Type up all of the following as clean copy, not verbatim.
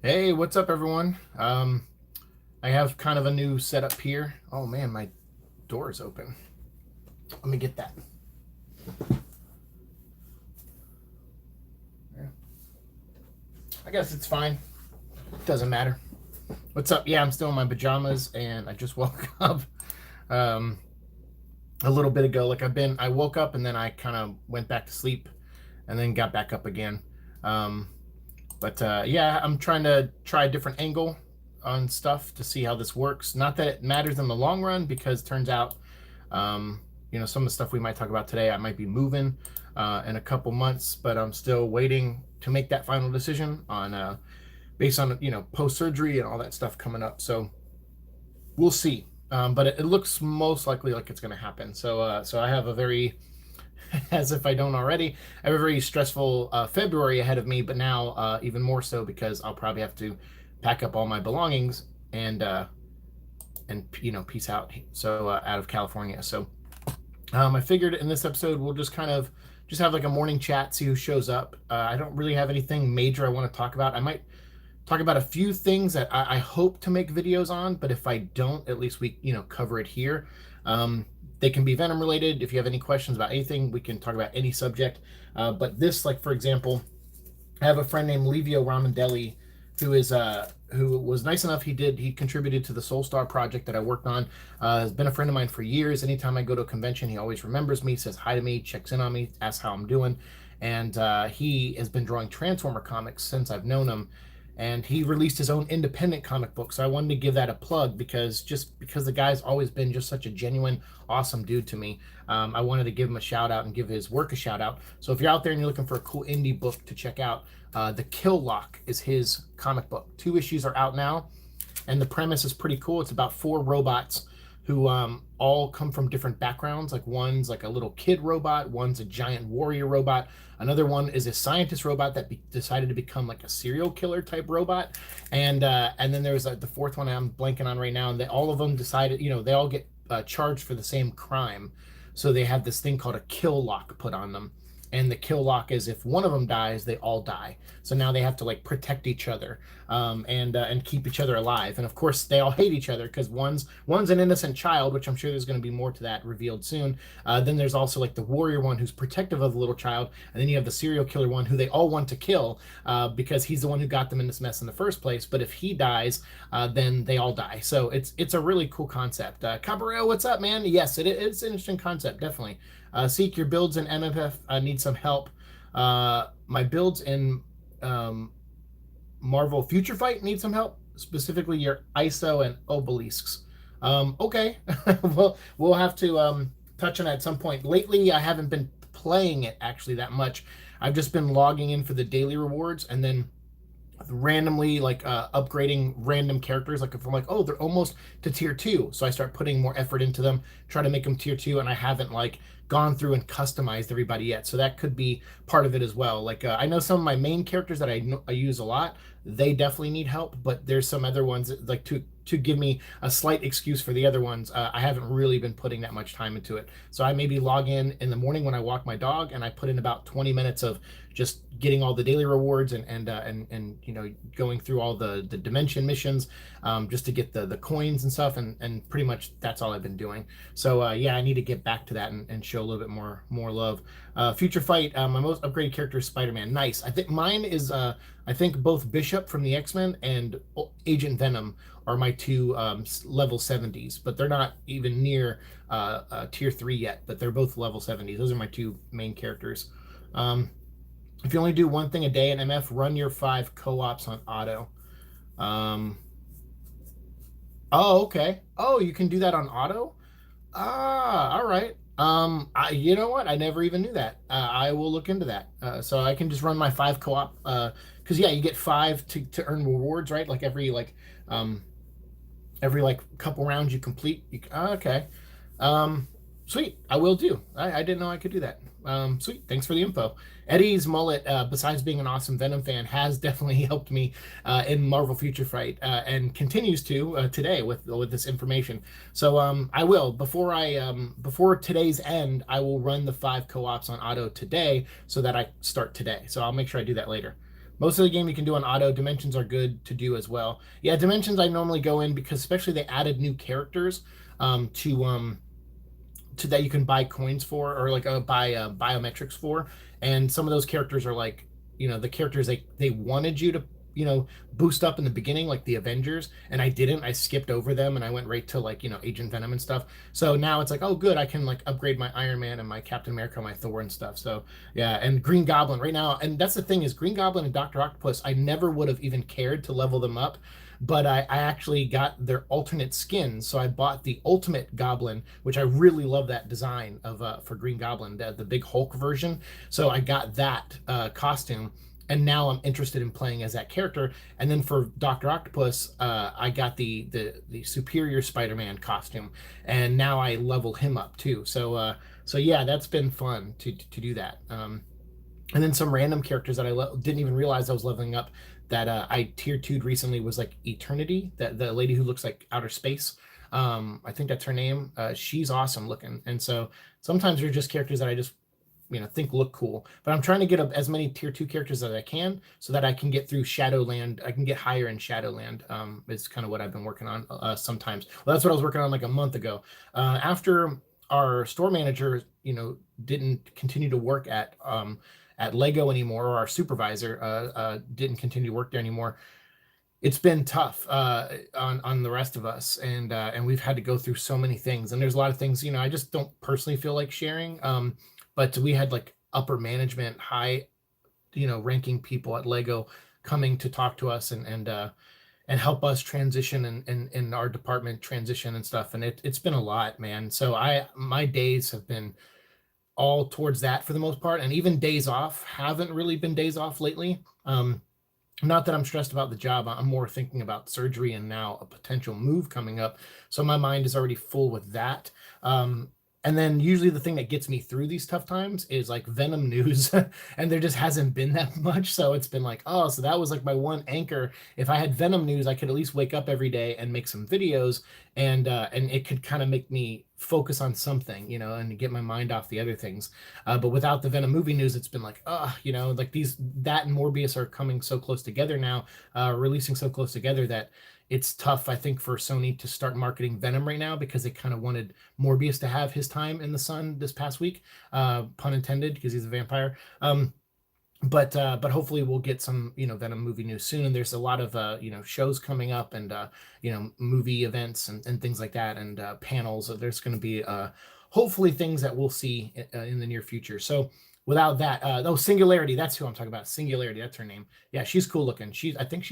Hey, what's up, everyone? I have kind of a new setup here. Oh man, my door is open. Let me get that. Yeah. I guess it's fine. Doesn't matter. What's up? Yeah, I'm still in my pajamas, and I just woke up um, a little bit ago. I woke up and then I kind of went back to sleep, and then got back up again. Um, but yeah, I'm trying to try a different angle on stuff to see how this works. Not that it matters in the long run, because it turns out, um, some of the stuff we might talk about today, I might be moving in a couple months, but I'm still waiting to make that final decision on based on post surgery and all that stuff coming up. So we'll see. But it looks most likely like it's going to happen. So I have a very as if I don't already. I have a very stressful February ahead of me, but now even more so, because I'll probably have to pack up all my belongings and peace out. So out of California. So I figured in this episode we'll just kind of just have like a morning chat, see who shows up. I don't really have anything major I want to talk about. I might talk about a few things that I hope to make videos on, but if I don't, at least we cover it here. They can be Venom related. If you have any questions about anything, we can talk about any subject. But this, like for example, I have a friend named Livio Ramondelli who was nice enough. He contributed to the Soul Star project that I worked on. Has been a friend of mine for years. Anytime I go to a convention, he always remembers me, says hi to me, checks in on me, asks how I'm doing. And he has been drawing Transformer comics since I've known him, and he released his own independent comic book. So I wanted to give that a plug, because the guy's always been just such a genuine, awesome dude to me. I wanted to give him a shout out and give his work a shout out. So if you're out there and you're looking for a cool indie book to check out, The Kill Lock is his comic book. 2 issues are out now, and the premise is pretty cool. It's about 4 robots who all come from different backgrounds. Like, one's like a little kid robot, one's a giant warrior robot, another one is a scientist robot that decided to become like a serial killer type robot, and then there's the 4th one I'm blanking on right now. And all of them decided, they all get charged for the same crime, so they have this thing called a kill lock put on them. And the kill lock is, if one of them dies, they all die. So now they have to like protect each other, and keep each other alive. And of course, they all hate each other, because one's an innocent child, which I'm sure there's going to be more to that revealed soon. Then there's also like the warrior one, who's protective of the little child, and then you have the serial killer one, who they all want to kill, because he's the one who got them in this mess in the first place. But if he dies, then they all die. So it's a really cool concept. Caballero, what's up, man? Yes, it's an interesting concept, definitely. Siike, your builds in MFF need some help. My builds in Marvel Future Fight need some help, specifically your ISO and obelisks. Okay, well, we'll have to touch on that at some point. Lately, I haven't been playing it actually that much. I've just been logging in for the daily rewards, and then randomly like upgrading random characters. Like if I'm like, oh, they're almost to tier 2, so I start putting more effort into them, try to make them tier 2, and I haven't like gone through and customized everybody yet. So that could be part of it as well. Like I know some of my main characters that I use a lot, they definitely need help, but there's some other ones that, like, to give me a slight excuse for the other ones, I haven't really been putting that much time into it. So I maybe log in the morning when I walk my dog, and I put in about 20 minutes of just getting all the daily rewards, and going through all the dimension missions, just to get the coins and stuff, and pretty much that's all I've been doing. So yeah, I need to get back to that and show a little bit more love. Future Fight, my most upgraded character is Spider-Man. Nice. I think mine is I think both Bishop from the X-Men and Agent Venom are my 2 level 70s, but they're not even near tier 3 yet, but they're both level 70s. Those are my 2 main characters. If you only do one thing a day in MF, run your 5 co-ops on auto. Oh, okay. Oh, you can do that on auto? Ah, all right. You know what? I never even knew that. I will look into that. So I can just run my 5 co-op. Because yeah, you get 5 to earn rewards, right? Like every like couple rounds you complete. Okay. Sweet. I will do. I didn't know I could do that. Sweet. Thanks for the info. Eddie's mullet, besides being an awesome Venom fan, has definitely helped me in Marvel Future Fight, and continues to today with this information. So I will, before today's end, I will run the 5 co-ops on auto today, so that I start today. So I'll make sure I do that later. Most of the game you can do on auto. Dimensions are good to do as well. Yeah, dimensions I normally go in because especially they added new characters to that you can buy coins for, or like buy biometrics for, and some of those characters are like, the characters they wanted you to boost up in the beginning, like the Avengers, and I didn't. I skipped over them and I went right to like Agent Venom and stuff. So now it's like, oh good, I can like upgrade my Iron Man and my Captain America, my Thor and stuff. So yeah, and Green Goblin right now, and that's the thing is Green Goblin and Dr. Octopus, I never would have even cared to level them up, but I actually got their alternate skins. So I bought the Ultimate Goblin, which I really love that design of for Green Goblin, the big Hulk version. So I got that costume, and now I'm interested in playing as that character. And then for Dr. Octopus, I got the Superior Spider-Man costume, and now I level him up too. So yeah, that's been fun to do that. And then some random characters that I didn't even realize I was leveling up that I tier 2'd recently was like Eternity, that the lady who looks like outer space. I think that's her name. She's awesome looking. And so sometimes they're just characters that I just think look cool. But I'm trying to get as many tier 2 characters as I can so that I can get through Shadowland. I can get higher in Shadowland. It's kind of what I've been working on sometimes. Well, that's what I was working on like a month ago. After our store manager, didn't continue to work at Lego anymore, or our supervisor didn't continue to work there anymore. It's been tough on the rest of us, and we've had to go through so many things. And there's a lot of things I just don't personally feel like sharing. But we had like upper management, high, ranking people at Lego coming to talk to us and help us transition and in our department transition and stuff. And it's been a lot, man. So my days have been all towards that for the most part, and even days off haven't really been days off lately. Not that I'm stressed about the job. I'm more thinking about surgery and now a potential move coming up. So my mind is already full with that. And then usually the thing that gets me through these tough times is like Venom news, and there just hasn't been that much. So it's been like, oh, so that was like my one anchor. If I had Venom news, I could at least wake up every day and make some videos, and it could kind of make me focus on something, and get my mind off the other things. But without the Venom movie news, it's been like, like that and Morbius are coming so close together now, releasing so close together that it's tough, I think, for Sony to start marketing Venom right now, because they kind of wanted Morbius to have his time in the sun this past week, pun intended, because he's a vampire. But hopefully we'll get some Venom movie news soon. And there's a lot of shows coming up, and movie events and things like that, and panels. There's going to be hopefully things that we'll see in the near future. So without that, Singularity, that's who I'm talking about. Singularity, that's her name. Yeah, she's cool looking. I think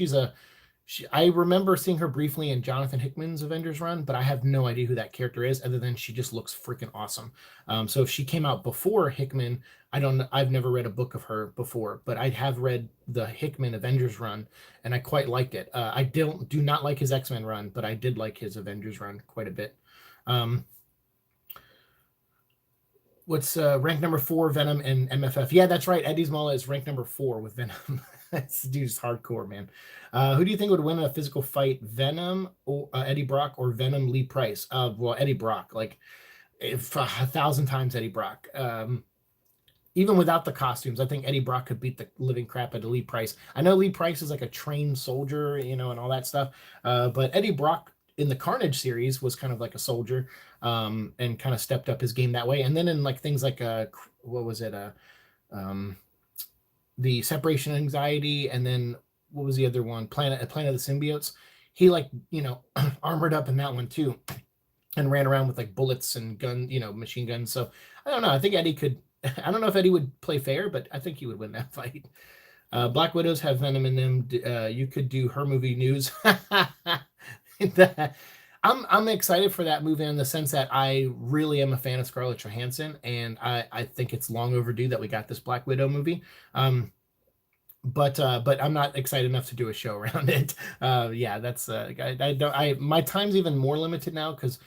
I remember seeing her briefly in Jonathan Hickman's Avengers run, but I have no idea who that character is, other than she just looks freaking awesome. So if she came out before Hickman, I don't know. I've never read a book of her before, but I have read the Hickman Avengers run, and I quite liked it. I do not like his X-Men run, but I did like his Avengers run quite a bit. What's rank number 4, Venom and MFF? Yeah, that's right. Eddie Small is rank number 4 with Venom. This dude's hardcore, man. Who do you think would win a physical fight, Venom or Eddie Brock, or Venom Lee Price? Well, Eddie Brock, like 1,000 times Eddie Brock. Even without the costumes, I think Eddie Brock could beat the living crap out of Lee Price. I know Lee Price is like a trained soldier, and all that stuff. But Eddie Brock in the Carnage series was kind of like a soldier, and kind of stepped up his game that way. And then in like things like what was it? The Separation Anxiety, and then what was the other one? Planet of the Symbiotes. He armored up in that one too, and ran around with like bullets and machine guns. So I don't know. I think Eddie could. I don't know if Eddie would play fair, but I think he would win that fight. Black Widows have Venom in them. You could do her movie news. I'm excited for that movie in the sense that I really am a fan of Scarlett Johansson, and I think it's long overdue that we got this Black Widow movie. But I'm not excited enough to do a show around it. Yeah, that's my time's even more limited now, because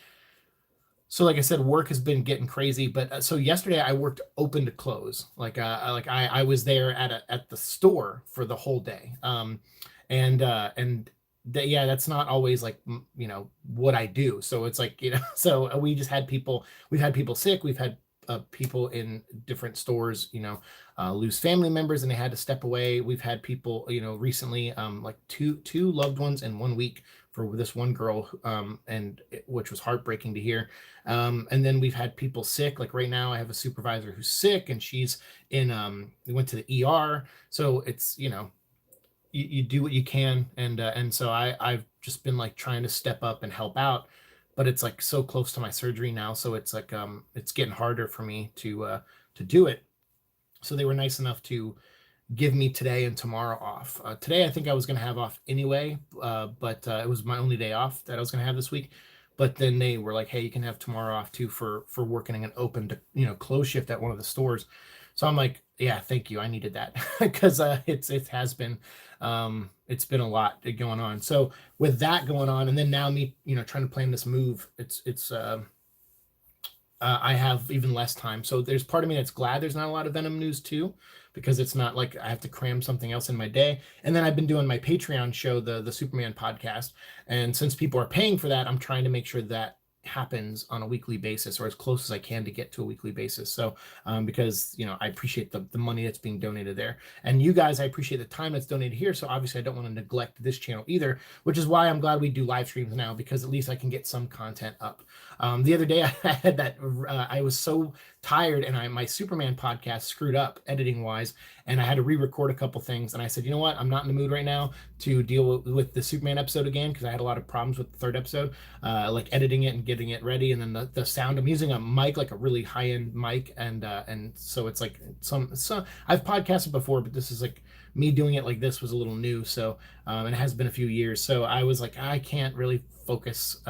like I said, work has been getting crazy. But so yesterday I worked open to close. I was there at the store for the whole day. Yeah, that's not always like what I do. So it's like so we've had people sick, we've had people in different stores, lose family members and they had to step away. We've had people, recently, like two loved ones in 1 week for this one girl, which was heartbreaking to hear. And then we've had people sick. Like right now, I have a supervisor who's sick, and she's we went to the ER. So it's, you do what you can, and so I've just been like trying to step up and help out, but it's like so close to my surgery now, so it's like it's getting harder for me to do it. So they were nice enough to give me today and tomorrow off. Today I think I was going to have off anyway, but it was my only day off that I was going to have this week. But then they were like, hey, you can have tomorrow off too for working in an open to close shift at one of the stores. So I'm like, yeah, thank you. I needed that because it has been it's been a lot going on. So with that going on, and then now me trying to plan this move, it's I have even less time. So there's part of me that's glad there's not a lot of Venom news too, because it's not like I have to cram something else in my day. And then I've been doing my Patreon show, the Superman podcast. And since people are paying for that, I'm trying to make sure that happens on a weekly basis, or as close as I can to get to a weekly basis. So because I appreciate the money that's being donated there, and you guys, I appreciate the time that's donated here. So obviously I don't want to neglect this channel either, which is why I'm glad we do live streams now, because at least I can get some content up. The other day I had that I was so tired, and my Superman podcast screwed up editing wise, and I had to re-record a couple things, and I said, you know what, I'm not in the mood right now to deal with the Superman episode again, because I had a lot of problems with the third episode, like editing it and getting it ready, and then the sound. I'm using a mic, like a really high-end mic, and so it's like some I've podcasted before, but this is like me doing it like this was a little new. So it has been a few years, so I was like, I can't really focus.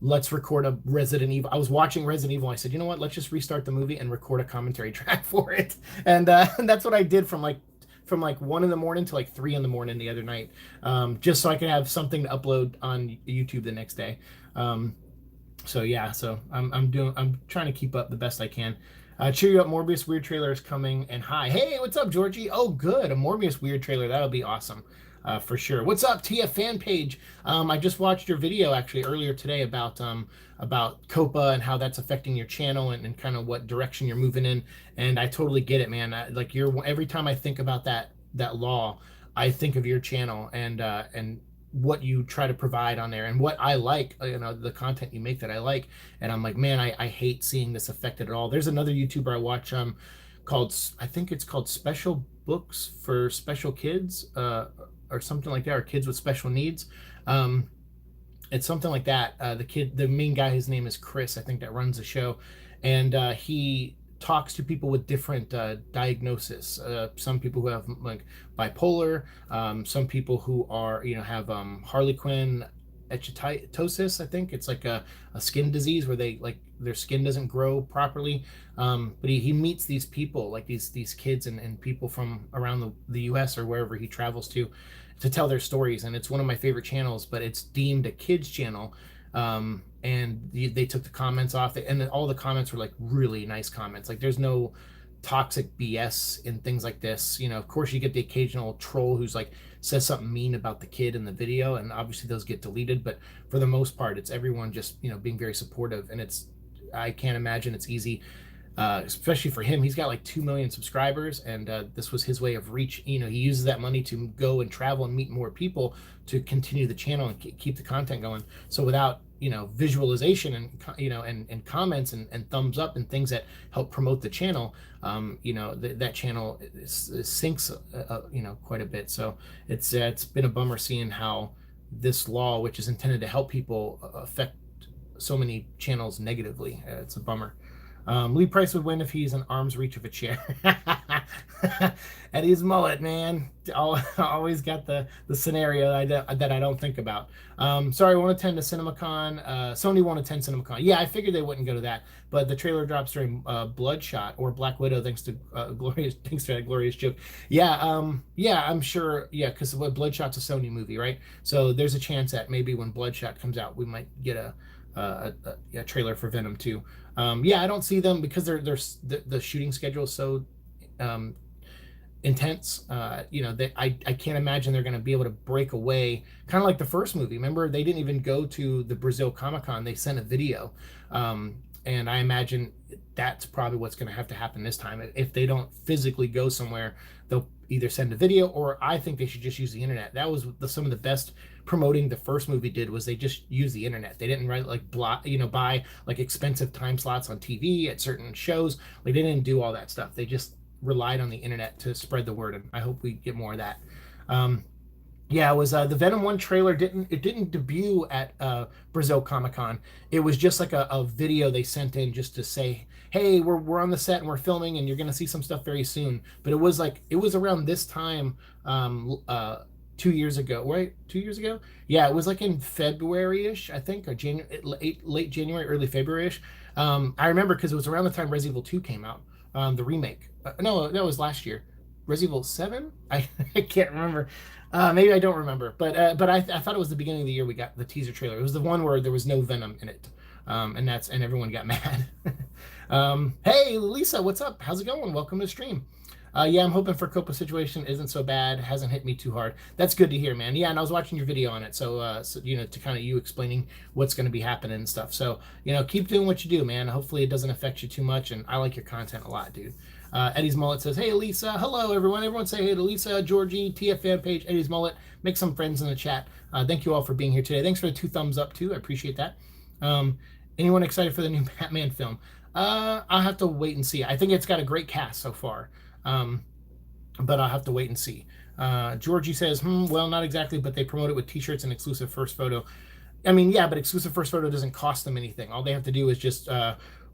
Let's record a Resident Evil. I was watching Resident Evil. I said, you know what? Let's just restart the movie and record a commentary track for it. And that's what I did from like 1 a.m. to like 3 a.m. the other night, just so I could have something to upload on YouTube the next day. So yeah, so I'm trying to keep up the best I can. Cheer you up, Morbius weird trailer is coming. And hi, hey, what's up, Georgie? Oh, good, a Morbius weird trailer. That'll be awesome. For sure. What's up, TF fan page? I just watched your video actually earlier today about COPA and how that's affecting your channel, and kind of what direction you're moving in. And I totally get it, man. Like every time I think about that law, I think of your channel and what you try to provide on there, and what I like, the content you make that I like. And I'm like, man, I hate seeing this affected at all. There's another YouTuber I watch called, I think it's called Special Books for Special Kids, or something like that, or kids with special needs. It's something like that. The main guy, his name is Chris, I think, that runs the show, and he talks to people with different diagnosis. Some people who have like bipolar, some people who are have Harlequin ichthyosis. I think it's like a skin disease where they like their skin doesn't grow properly. But he meets these people, like these kids and people from around the US or wherever he travels to tell their stories. And it's one of my favorite channels, but it's deemed a kids channel. And they took the comments off, and all the comments were like really nice comments. Like there's no toxic BS and things like this. Of course you get the occasional troll who's like says something mean about the kid in the video, and obviously those get deleted, but for the most part it's everyone just being very supportive. And I can't imagine it's easy, especially for him. He's got like 2 million subscribers, and this was his way of reach. He uses that money to go and travel and meet more people to continue the channel and keep the content going. So without visualization and comments and thumbs up and things that help promote the channel, that channel sinks quite a bit. So it's been a bummer seeing how this law, which is intended to help people, affect so many channels negatively. It's a bummer. Lee Price would win if he's an arm's reach of a chair. Eddie's mullet, man. Always got the scenario that I don't think about. Sorry, won't attend to CinemaCon. Sony won't attend CinemaCon. Yeah, I figured they wouldn't go to that, but the trailer drops during Bloodshot or Black Widow, thanks to that glorious joke. Yeah, I'm sure. Yeah, because Bloodshot's a Sony movie, right? So there's a chance that maybe when Bloodshot comes out, we might get a trailer for Venom 2. I don't see them because the shooting schedule is so intense. I can't imagine they're going to be able to break away, kind of like the first movie. Remember, they didn't even go to the Brazil Comic-Con. They sent a video, And I imagine that's probably what's going to have to happen this time. If they don't physically go somewhere, they'll either send a video, or I think they should just use the internet. That was some of the best promoting the first movie did, was they just use the internet. They didn't write like buy like expensive time slots on TV at certain shows. Like, they didn't do all that stuff. They just relied on the internet to spread the word, and I hope we get more of that. Yeah, it was the Venom 1 trailer didn't debut at Brazil Comic-Con. It was just like a video they sent in just to say, hey, we're on the set and we're filming, and you're gonna see some stuff very soon. But it was around this time 2 years ago, right? 2 years ago? Yeah, it was like in February-ish, I think, or late January, early February-ish. I remember because it was around the time Resident Evil 2 came out, the remake. No, that was last year. Resident Evil 7? I can't remember. Maybe I don't remember, but I thought it was the beginning of the year we got the teaser trailer. It was the one where there was no Venom in it, and everyone got mad. Hey, Lisa, what's up? How's it going? Welcome to the stream. Yeah, I'm hoping for Copa's situation isn't so bad. Hasn't hit me too hard. That's good to hear, man. Yeah, and I was watching your video on it, so to kind of you explaining what's going to be happening and stuff. So keep doing what you do, man. Hopefully it doesn't affect you too much, and I like your content a lot, dude. Eddie's Mullet says, hey, Lisa. Hello, everyone. Everyone say hey to Lisa, Georgie, TF fan page, Eddie's Mullet. Make some friends in the chat. Thank you all for being here today. Thanks for the 2 thumbs up, too. I appreciate that. Anyone excited for the new Batman film? I'll have to wait and see. I think it's got a great cast so far, but I'll have to wait and see. Georgie says, well, not exactly, but they promote it with T-shirts and exclusive first photo. I mean, yeah, but exclusive first photo doesn't cost them anything. All they have to do is just,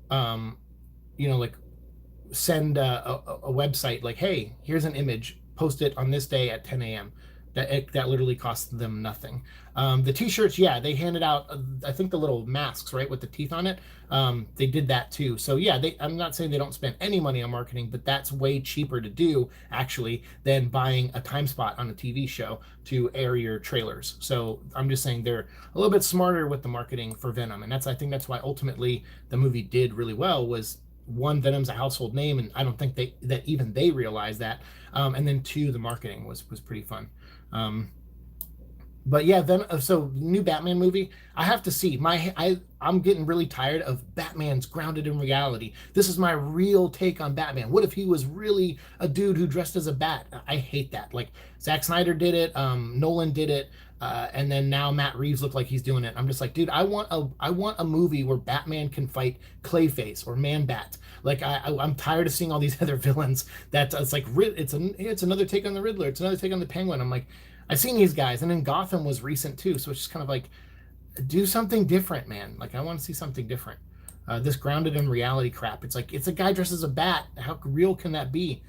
like, send a website like, hey, here's an image, post it on this day at 10 a.m. That literally costs them nothing. The T-shirts, yeah, they handed out, I think, the little masks, right, with the teeth on it. They did that too. So yeah, I'm not saying they don't spend any money on marketing, but that's way cheaper to do actually than buying a time spot on a TV show to air your trailers. So I'm just saying they're a little bit smarter with the marketing for Venom, and I think that's why ultimately the movie did really well. Was one, Venom's a household name, and I don't think that even they realized that. And then 2, the marketing was pretty fun. But yeah, so new Batman movie, I have to see. I'm getting really tired of Batman's grounded in reality. This is my real take on Batman. What if he was really a dude who dressed as a bat? I hate that. Like, Zack Snyder did it, Nolan did it, and then now Matt Reeves looked like he's doing it. I'm just like, dude, I want a movie where Batman can fight Clayface or Man-Bat. Like, I'm tired of seeing all these other villains that it's like, it's another take on the Riddler, it's another take on the Penguin. I'm like, I've seen these guys, and then Gotham was recent too, so it's just kind of like, do something different, man. Like, I want to see something different. This grounded in reality crap, it's like, it's a guy dressed as a bat. How real can that be?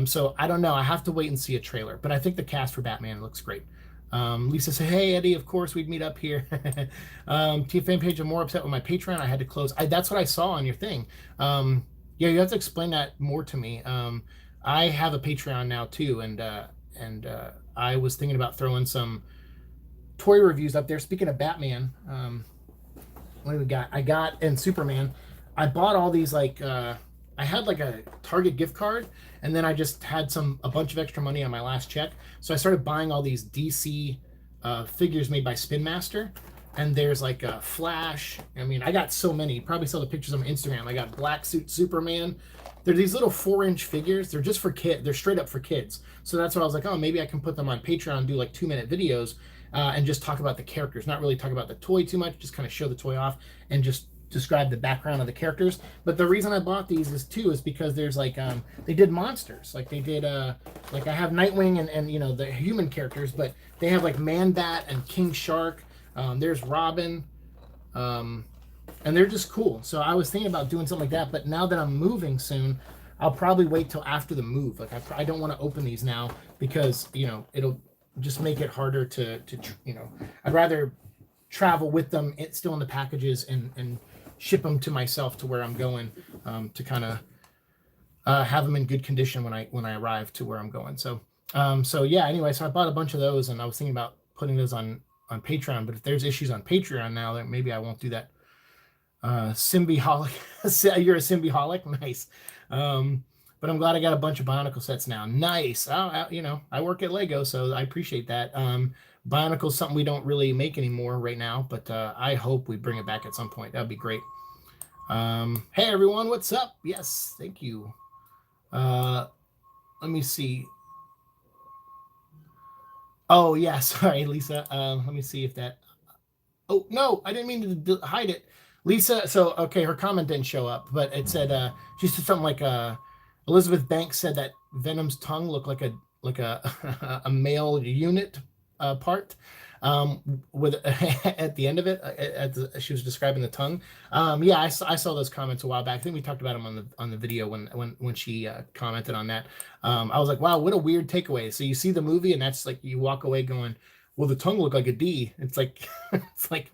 So I don't know. I have to wait and see a trailer, but I think the cast for Batman looks great. Lisa said, hey, Eddie, of course we'd meet up here. T fan page, I'm more upset with my Patreon. I had to close. That's what I saw on your thing. Yeah, you have to explain that more to me. I have a Patreon now too, and I was thinking about throwing some toy reviews up there. Speaking of Batman, what do we got? And Superman. I bought all these, like, I had like a Target gift card, and then I just had a bunch of extra money on my last check. So I started buying all these DC figures made by Spin Master. And there's like a Flash. I mean, I got so many. You probably saw the pictures on Instagram. I got Black Suit Superman. They're these little 4-inch figures. They're just for kids. They're straight up for kids. So that's why I was like, oh, maybe I can put them on Patreon and do like 2-minute videos and just talk about the characters. Not really talk about the toy too much. Just kind of show the toy off and just describe the background of the characters. But the reason I bought these is because there's like they did monsters. Like they did like I have Nightwing and the human characters, but they have like Man-Bat and King Shark. There's Robin, and they're just cool. So I was thinking about doing something like that, but now that I'm moving soon, I'll probably wait till after the move. Like I don't want to open these now because it'll just make it harder to I'd rather travel with them still in the packages and ship them to myself to where I'm going, to kind of have them in good condition when I arrive to where I'm going. So yeah. Anyway, so I bought a bunch of those, and I was thinking about putting those on Patreon, but if there's issues on Patreon now, then maybe I won't do that. Symbiolic, you're a Symbiolic, nice. But I'm glad I got a bunch of Bionicle sets now. Nice. I work at Lego, so I appreciate that. Bionicle is something we don't really make anymore right now, but I hope we bring it back at some point. That'd be great. Hey everyone, what's up? Yes, thank you. Let me see. Oh yeah, sorry, Lisa. Let me see if that. Oh no, I didn't mean to hide it, Lisa. So okay, her comment didn't show up, but it said she said something like Elizabeth Banks said that Venom's tongue looked like a a male unit part. With at the end of it, she was describing the tongue. Yeah, I saw those comments a while back. I think we talked about them on the video when she commented on that. I was like, wow, what a weird takeaway. So you see the movie, and that's like you walk away going, well, the tongue looked like a D. It's like, it's like,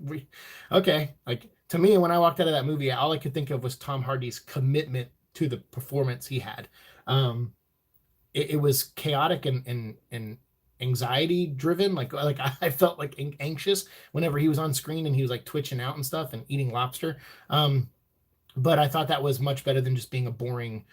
okay. Like to me, when I walked out of that movie, all I could think of was Tom Hardy's commitment to the performance he had. It was chaotic and anxiety driven. Like I felt like anxious whenever he was on screen and he was like twitching out and stuff and eating lobster. But I thought that was much better than just being a boring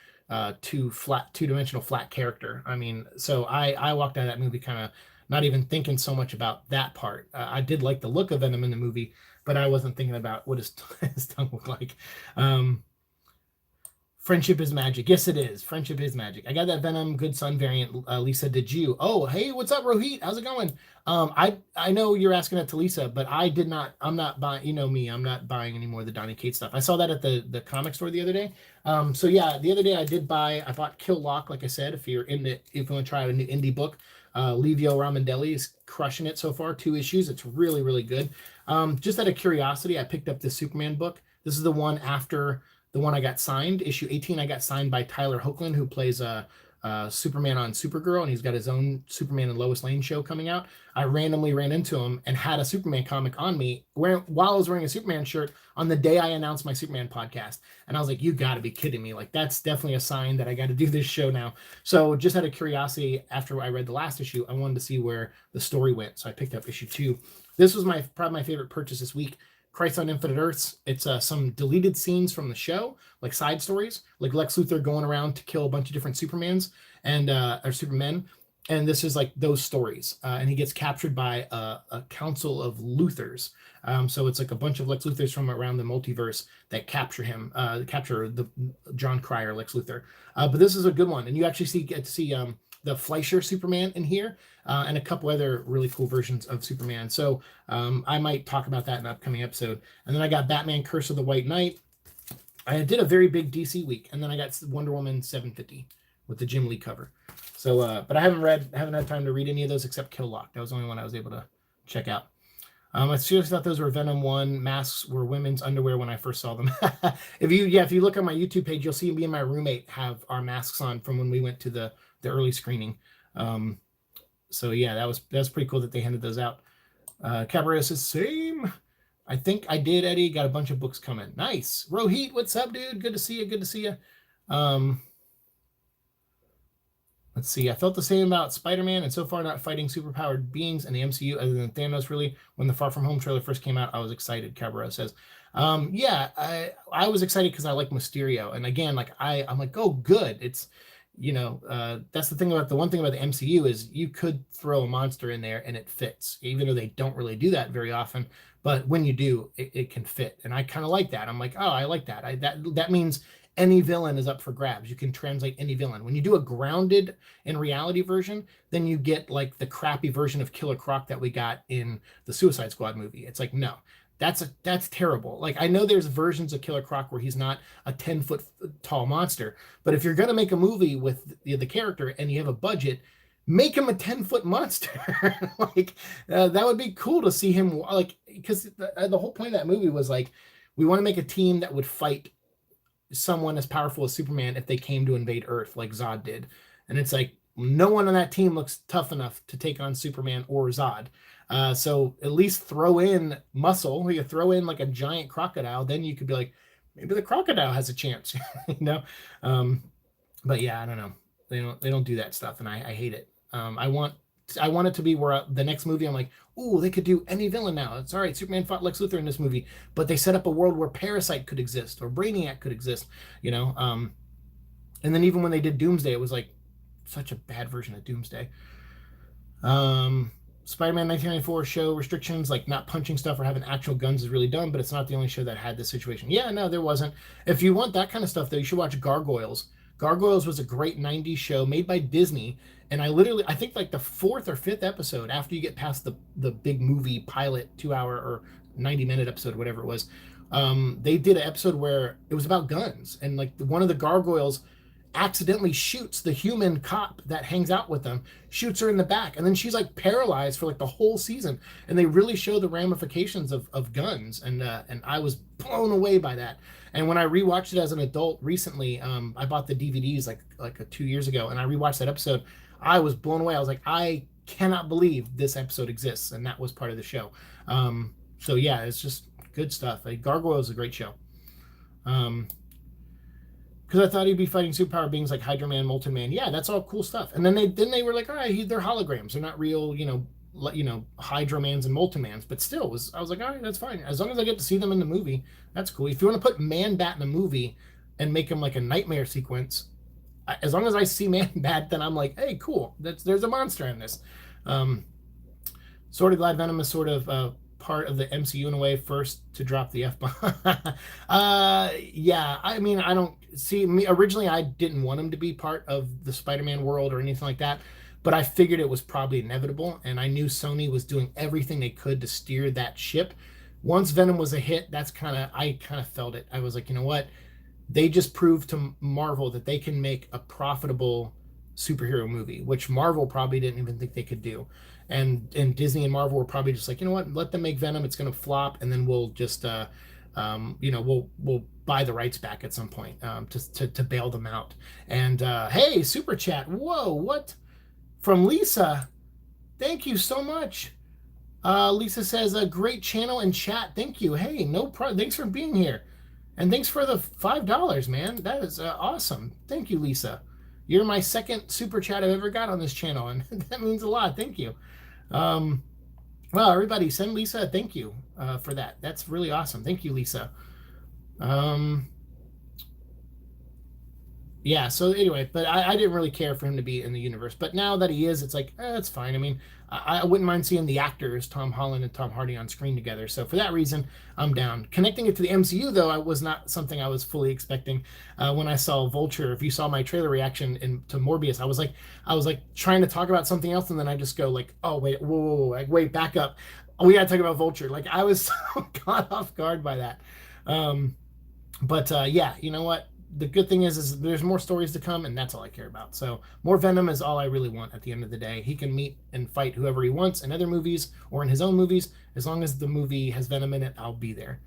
two-dimensional flat character. I mean, so I walked out of that movie kind of not even thinking so much about that part. I did like the look of Venom in the movie, but I wasn't thinking about what his tongue looked like. Friendship is magic. Yes, it is. Friendship is magic. I got that Venom Good Son variant. Lisa, did you? Oh, hey, what's up, Rohit? How's it going? I know you're asking that to Lisa, but I did not. I'm not buying. You know me. I'm not buying any more of the Donny Cates stuff. I saw that at the comic store the other day. So yeah, the other day I bought Kill Lock. Like I said, if you want to try a new indie book, Livio Ramondelli is crushing it so far. 2 issues. It's really really good. Just out of curiosity, I picked up this Superman book. This is the one after the one I got signed. Issue 18 I got signed by Tyler Hoechlin, who plays Superman on Supergirl, and he's got his own Superman and Lois Lane show coming out. I randomly ran into him and had a Superman comic on me while I was wearing a Superman shirt on the day I announced my Superman podcast. And I was like, you got to be kidding me. Like, that's definitely a sign that I got to do this show now. So just out of curiosity, after I read the last issue, I wanted to see where the story went. So I picked up issue 2. This was probably my favorite purchase this week. Christ on Infinite Earths. It's some deleted scenes from the show, like side stories, like Lex Luthor going around to kill a bunch of different Supermans or Supermen. And this is like those stories. And he gets captured by a council of Luthors. So it's like a bunch of Lex Luthors from around the multiverse that capture him, capture the John Cryer Lex Luthor. But this is a good one. And you actually get to see the Fleischer Superman in here, and a couple other really cool versions of Superman. So I might talk about that in an upcoming episode. And then I got Batman Curse of the White Knight. I did a very big DC week, and then I got Wonder Woman 750 with the Jim Lee cover. So, but I haven't had time to read any of those except Kill Lock. That was the only one I was able to check out. I seriously thought those were Venom 1 masks were women's underwear when I first saw them. If you look on my YouTube page, you'll see me and my roommate have our masks on from when we went to the early screening. So yeah, that was pretty cool that they handed those out. Cabaret says same. I think I did, Eddie. Got a bunch of books coming. Nice. Rohit, what's up, dude? Good to see you. Good to see you. Let's see. I felt the same about Spider-Man, and so far not fighting superpowered beings in the MCU other than Thanos. Really, when the Far From Home trailer first came out, I was excited. Cabaret says, yeah, I was excited because I like Mysterio, and again, like I'm like, oh, good. It's that's the one thing about the MCU is you could throw a monster in there and it fits, even though they don't really do that very often. But when you do, it can fit, and I kind of like that. I'm like, oh, I like that. That means any villain is up for grabs. You can translate any villain. When you do a grounded in reality version, then you get like the crappy version of Killer Croc that we got in the Suicide Squad movie. It's like, no, that's terrible. Like, I know there's versions of Killer Croc where he's not a 10-foot tall monster, but if you're going to make a movie with the character and you have a budget, make him a 10-foot monster. Like, that would be cool to see him, like, because the whole point of that movie was like, we want to make a team that would fight someone as powerful as Superman if they came to invade Earth like Zod did. And it's like, no one on that team looks tough enough to take on Superman or Zod. So at least throw in muscle. You throw in like a giant crocodile, then you could be like, maybe the crocodile has a chance, But yeah, I don't know. They don't do that stuff, and I hate it. I want it to be where the next movie I'm like, ooh, they could do any villain now. It's all right. Superman fought Lex Luthor in this movie, but they set up a world where Parasite could exist or Brainiac could exist, And then even when they did Doomsday, it was like such a bad version of Doomsday. Spider-Man 1994 show restrictions, like not punching stuff or having actual guns, is really dumb, but it's not the only show that had this situation. Yeah, no, there wasn't. If you want that kind of stuff, though, you should watch Gargoyles. Gargoyles was a great 90s show made by Disney, and I think like the fourth or fifth episode, after you get past the big movie pilot 2 hour or 90-minute episode, whatever it was, they did an episode where it was about guns, and like one of the gargoyles accidentally shoots the human cop that hangs out with them, shoots her in the back, and then she's like paralyzed for like the whole season. And they really show the ramifications of guns, and I was blown away by that. And when I rewatched it as an adult recently, I bought the DVDs like 2 years ago, and I rewatched that episode. I was blown away. I was like, I cannot believe this episode exists, and that was part of the show. So yeah, it's just good stuff. Like, Gargoyle is a great show. Because I thought he'd be fighting superpower beings like Hydra Man, Molten Man. Yeah, that's all cool stuff. And then they were like, all right, they're holograms. They're not real, Hydra Mans and Molten Mans. But still, I was like, all right, that's fine. As long as I get to see them in the movie, that's cool. If you want to put Man Bat in a movie and make him like a nightmare sequence, as long as I see Man Bat, then I'm like, hey, cool. There's a monster in this. Sort of glad Venom is sort of part of the MCU in a way, first to drop the F-bomb. Yeah, I mean, I don't see me originally. I didn't want him to be part of the Spider-Man world or anything like that, but I figured it was probably inevitable, and I knew Sony was doing everything they could to steer that ship. Once Venom was a hit, I kind of felt it. I was like, you know what? They just proved to Marvel that they can make a profitable superhero movie, which Marvel probably didn't even think they could do. And Disney and Marvel were probably just like, you know what, let them make Venom. It's going to flop, and then we'll just, we'll buy the rights back at some point, to bail them out. And hey, super chat. Whoa, what? From Lisa. Thank you so much. Lisa says, a great channel and chat. Thank you. Hey, no problem. Thanks for being here. And thanks for the $5, man. That is awesome. Thank you, Lisa. You're my second super chat I've ever got on this channel, and that means a lot. Thank you. Well, everybody, send Lisa a thank you for that. That's really awesome. Thank you, Lisa. Yeah, so anyway, but I didn't really care for him to be in the universe. But now that he is, it's like, that's fine. I mean, I wouldn't mind seeing the actors, Tom Holland and Tom Hardy, on screen together. So for that reason, I'm down. Connecting it to the MCU, though, I was not something I was fully expecting. When I saw Vulture, if you saw my trailer reaction to Morbius, I was like trying to talk about something else, and then I just go like, oh, wait, whoa, like, wait, back up. We got to talk about Vulture. Like, I was so caught off guard by that. Yeah, you know what? The good thing is there's more stories to come, and that's all I care about. So more Venom is all I really want at the end of the day. He can meet and fight whoever he wants in other movies or in his own movies. As long as the movie has Venom in it, I'll be there.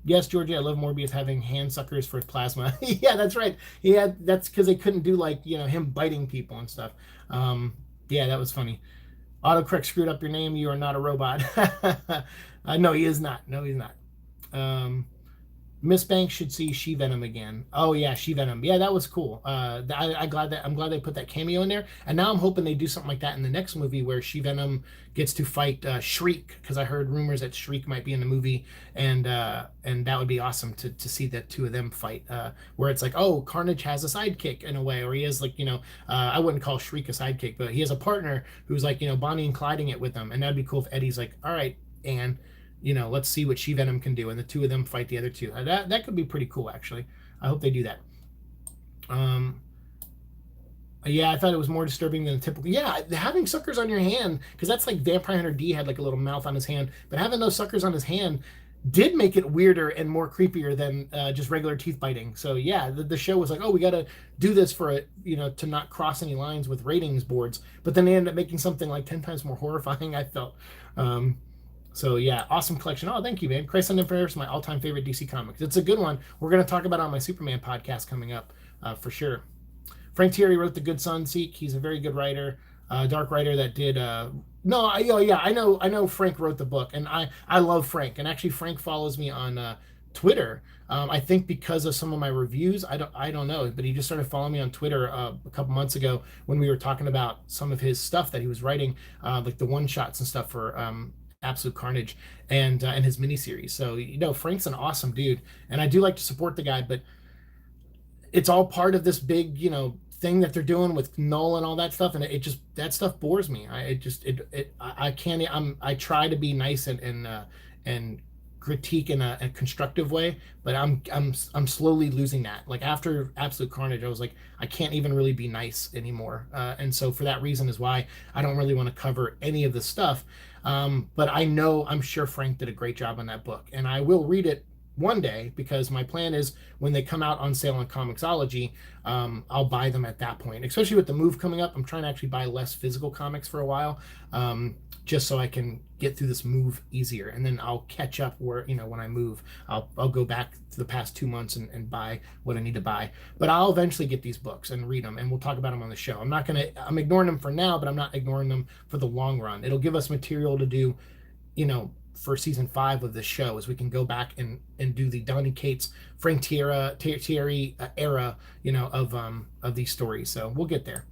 Yes, Georgie, I love Morbius having hand suckers for plasma. Yeah, that's right. That's because they couldn't do him biting people and stuff. Yeah, that was funny. Autocorrect screwed up your name. You are not a robot. No, he is not. No, he's not. Miss Banks should see She-Venom again. Oh yeah, She-Venom. Yeah, that was cool. I'm glad they put that cameo in there. And now I'm hoping they do something like that in the next movie where She-Venom gets to fight Shriek, because I heard rumors that Shriek might be in the movie, and that would be awesome to see the two of them fight. Where it's like, oh, Carnage has a sidekick in a way, or he has I wouldn't call Shriek a sidekick, but he has a partner who's Bonnie and Clyding it with them, and that'd be cool if Eddie's like, all right, Anne, let's see what She-Venom can do, and the two of them fight the other two. That could be pretty cool, actually. I hope they do that. Yeah, I thought it was more disturbing than a typical. Yeah, having suckers on your hand, because that's like Vampire Hunter D had like a little mouth on his hand, but having those suckers on his hand did make it weirder and more creepier than just regular teeth biting. So yeah, the show was like, oh, we got to do this for to not cross any lines with ratings boards. But then they ended up making something like 10 times more horrifying, I felt. So yeah, awesome collection. Oh, thank you, man. Christ on Emperor is my all-time favorite DC comics. It's a good one. We're going to talk about it on my Superman podcast coming up, for sure. Frank Thierry wrote The Good Son, Siike. He's a very good writer, dark writer that did. I know Frank wrote the book, and I love Frank. And actually, Frank follows me on Twitter. I think because of some of my reviews. I don't know, but he just started following me on Twitter a couple months ago when we were talking about some of his stuff that he was writing, like the one shots and stuff for Absolute Carnage and his miniseries. So Frank's an awesome dude, and I do like to support the guy, but it's all part of this big thing that they're doing with Null and all that stuff, and it just, that stuff bores me. I can't. I try to be nice and critique in a constructive way, but I'm slowly losing that. Like after Absolute Carnage, I was like, I can't even really be nice anymore, and so for that reason is why I don't really want to cover any of this stuff. But I'm sure Frank did a great job on that book, and I will read it one day, because my plan is when they come out on sale on Comixology, I'll buy them at that point. Especially with the move coming up, I'm trying to actually buy less physical comics for a while, just so I can get through this move easier, and then I'll catch up where, when I move, I'll go back to the past 2 months and buy what I need to buy. But I'll eventually get these books and read them, and we'll talk about them on the show. I'm ignoring them for now, but I'm not ignoring them for the long run. It'll give us material to do, for season 5 of the show, as we can go back and do the Donny Cates, Frank Thierry era, of these stories. So we'll get there.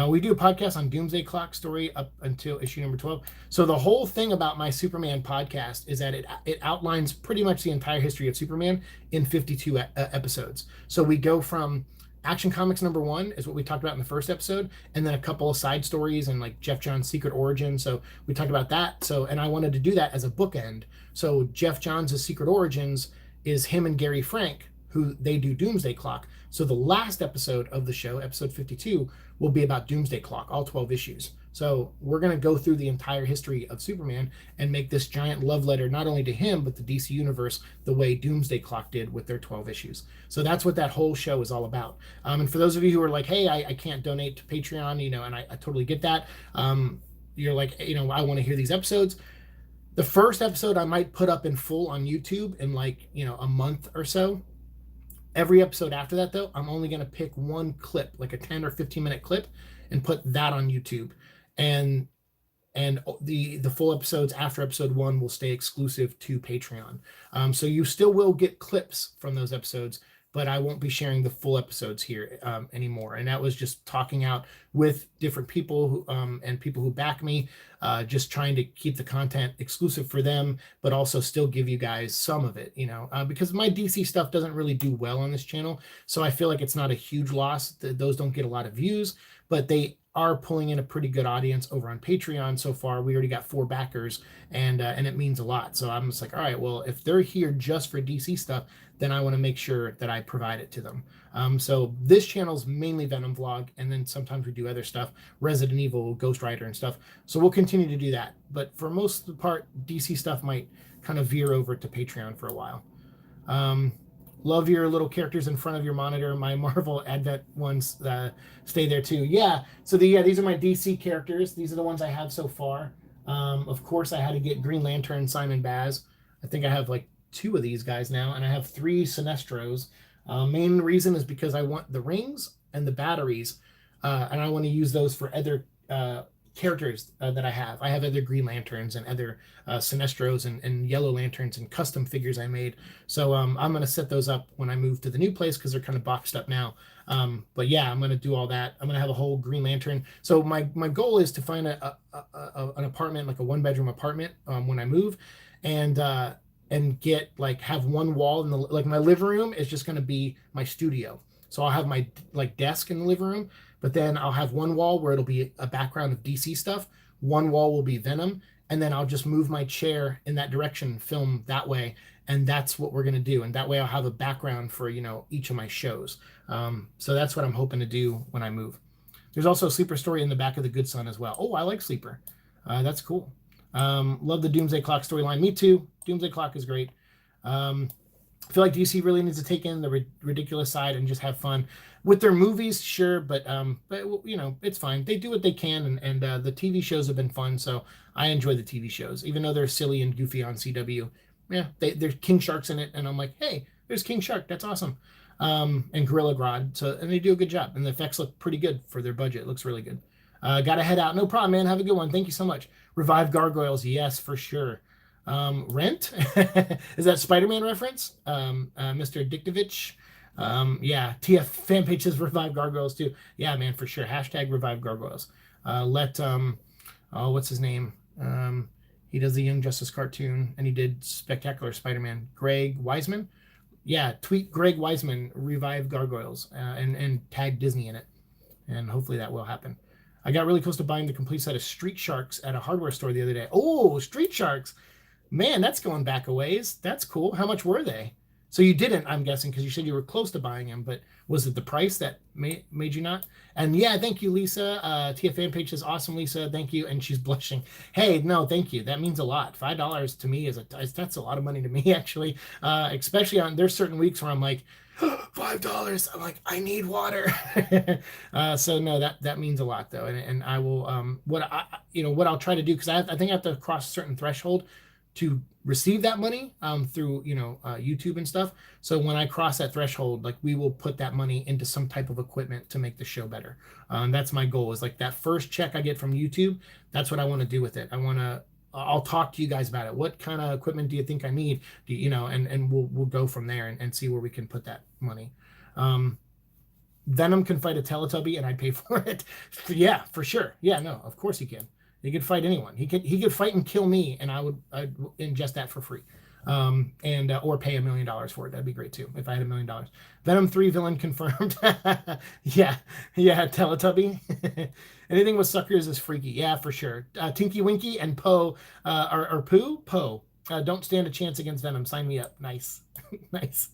We do a podcast on Doomsday Clock story up until issue number 12. So the whole thing about my Superman podcast is that it outlines pretty much the entire history of Superman in 52 episodes. So we go from Action Comics number 1 is what we talked about in the first episode, and then a couple of side stories and like Jeff Johns' Secret Origin. So we talked about that. So, and I wanted to do that as a bookend. So Jeff Johns' Secret Origins is him and Gary Frank, who they do Doomsday Clock. So the last episode of the show, episode 52, will be about Doomsday Clock, all 12 issues. So we're going to go through the entire history of Superman and make this giant love letter, not only to him, but the DC Universe, the way Doomsday Clock did with their 12 issues. So that's what that whole show is all about. And for those of you who are like, hey, I can't donate to Patreon, and I totally get that. You're like, I want to hear these episodes. The first episode I might put up in full on YouTube in like, a month or so. Every episode after that, though, I'm only going to pick one clip, like a 10 or 15-minute clip, and put that on YouTube. And the full episodes after episode 1 will stay exclusive to Patreon. So you still will get clips from those episodes, but I won't be sharing the full episodes here anymore. And that was just talking out with different people who, and people who back me, just trying to keep the content exclusive for them, but also still give you guys some of it, because my DC stuff doesn't really do well on this channel. So I feel like it's not a huge loss. Those don't get a lot of views, but they are pulling in a pretty good audience over on Patreon so far. We already got 4 backers, and it means a lot. So I'm just like, all right, well, if they're here just for DC stuff, then I want to make sure that I provide it to them. So this channel's mainly Venom Vlog, and then sometimes we do other stuff, Resident Evil, Ghost Rider, and stuff. So we'll continue to do that. But for most of the part, DC stuff might kind of veer over to Patreon for a while. Love your little characters in front of your monitor. My Marvel Advent ones stay there too. Yeah. So these are my DC characters. These are the ones I have so far. Of course, I had to get Green Lantern, Simon Baz. I think I have like 2 of these guys now, and I have 3 Sinestros. Main reason is because I want the rings and the batteries, and I want to use those for other characters that I have. I have other Green Lanterns and other Sinestros and Yellow Lanterns and custom figures I made. So I'm going to set those up when I move to the new place, because they're kind of boxed up now. But yeah, I'm going to do all that. I'm going to have a whole Green Lantern. So my goal is to find an apartment, like a 1-bedroom apartment, when I move, and get have one wall in the, my living room is just going to be my studio. So I'll have my desk in the living room, but then I'll have one wall where it'll be a background of DC stuff. One wall will be Venom, and then I'll just move my chair in that direction, film that way, and that's what we're going to do. And that way I'll have a background for, each of my shows. So that's what I'm hoping to do when I move. There's also a Sleeper story in the back of the Good Son as well. Oh, I like Sleeper. That's cool. Love the Doomsday Clock storyline. Me too. Doomsday Clock is great. I feel like DC really needs to take in the ridiculous side and just have fun with their movies, sure, but it's fine. They do what they can, and the TV shows have been fun, so I enjoy the TV shows, even though they're silly and goofy on CW. Yeah, there's King Shark's in it, and I'm like, hey, there's King Shark, that's awesome. And Gorilla Grodd, and they do a good job, and the effects look pretty good for their budget. It looks really good. Gotta head out. No problem, man. Have a good one. Thank you so much. Revive Gargoyles, yes, for sure. Rent? Is that Spider-Man reference? Mr. Diktovich? Yeah, TF fan page says Revive Gargoyles too. Yeah, man, for sure. Hashtag Revive Gargoyles. What's his name? He does the Young Justice cartoon, and he did Spectacular Spider-Man. Greg Weisman? Yeah, tweet Greg Weisman, Revive Gargoyles, and tag Disney in it. and hopefully that will happen. I got really close to buying the complete set of Street Sharks at a hardware store the other day. Oh, Street Sharks. Man, that's going back a ways. That's cool. How much were they? So you didn't, I'm guessing, because you said you were close to buying them, but was it the price that made you not? And yeah, thank you, Lisa. TF fan page says, awesome, Lisa. Thank you. And she's blushing. Hey, no, thank you. That means a lot. $5 to me that's a lot of money to me, actually. Especially there's certain weeks where I'm like, $5. I'm like, I need water. So no, that means a lot though. And I will, what I'll try to do, because I think I have to cross a certain threshold to receive that money through YouTube and stuff. So when I cross that threshold, like we will put that money into some type of equipment to make the show better. That's my goal, is like that first check I get from YouTube. That's what I want to do with it. I'll talk to you guys about it. What kind of equipment do you think I need? And we'll go from there and see where we can put that money. Venom can fight a Teletubby and I'd pay for it. Yeah, for sure. Yeah, no, of course he can. He could fight anyone. He could fight and kill me, and I'd ingest that for free, or pay $1 million for it. That'd be great too if I had $1 million. Venom 3 villain confirmed. yeah, Teletubby. Anything with suckers is freaky. Yeah, for sure. Tinky Winky and Poe or Poe. Don't stand a chance against Venom. Sign me up. Nice, nice.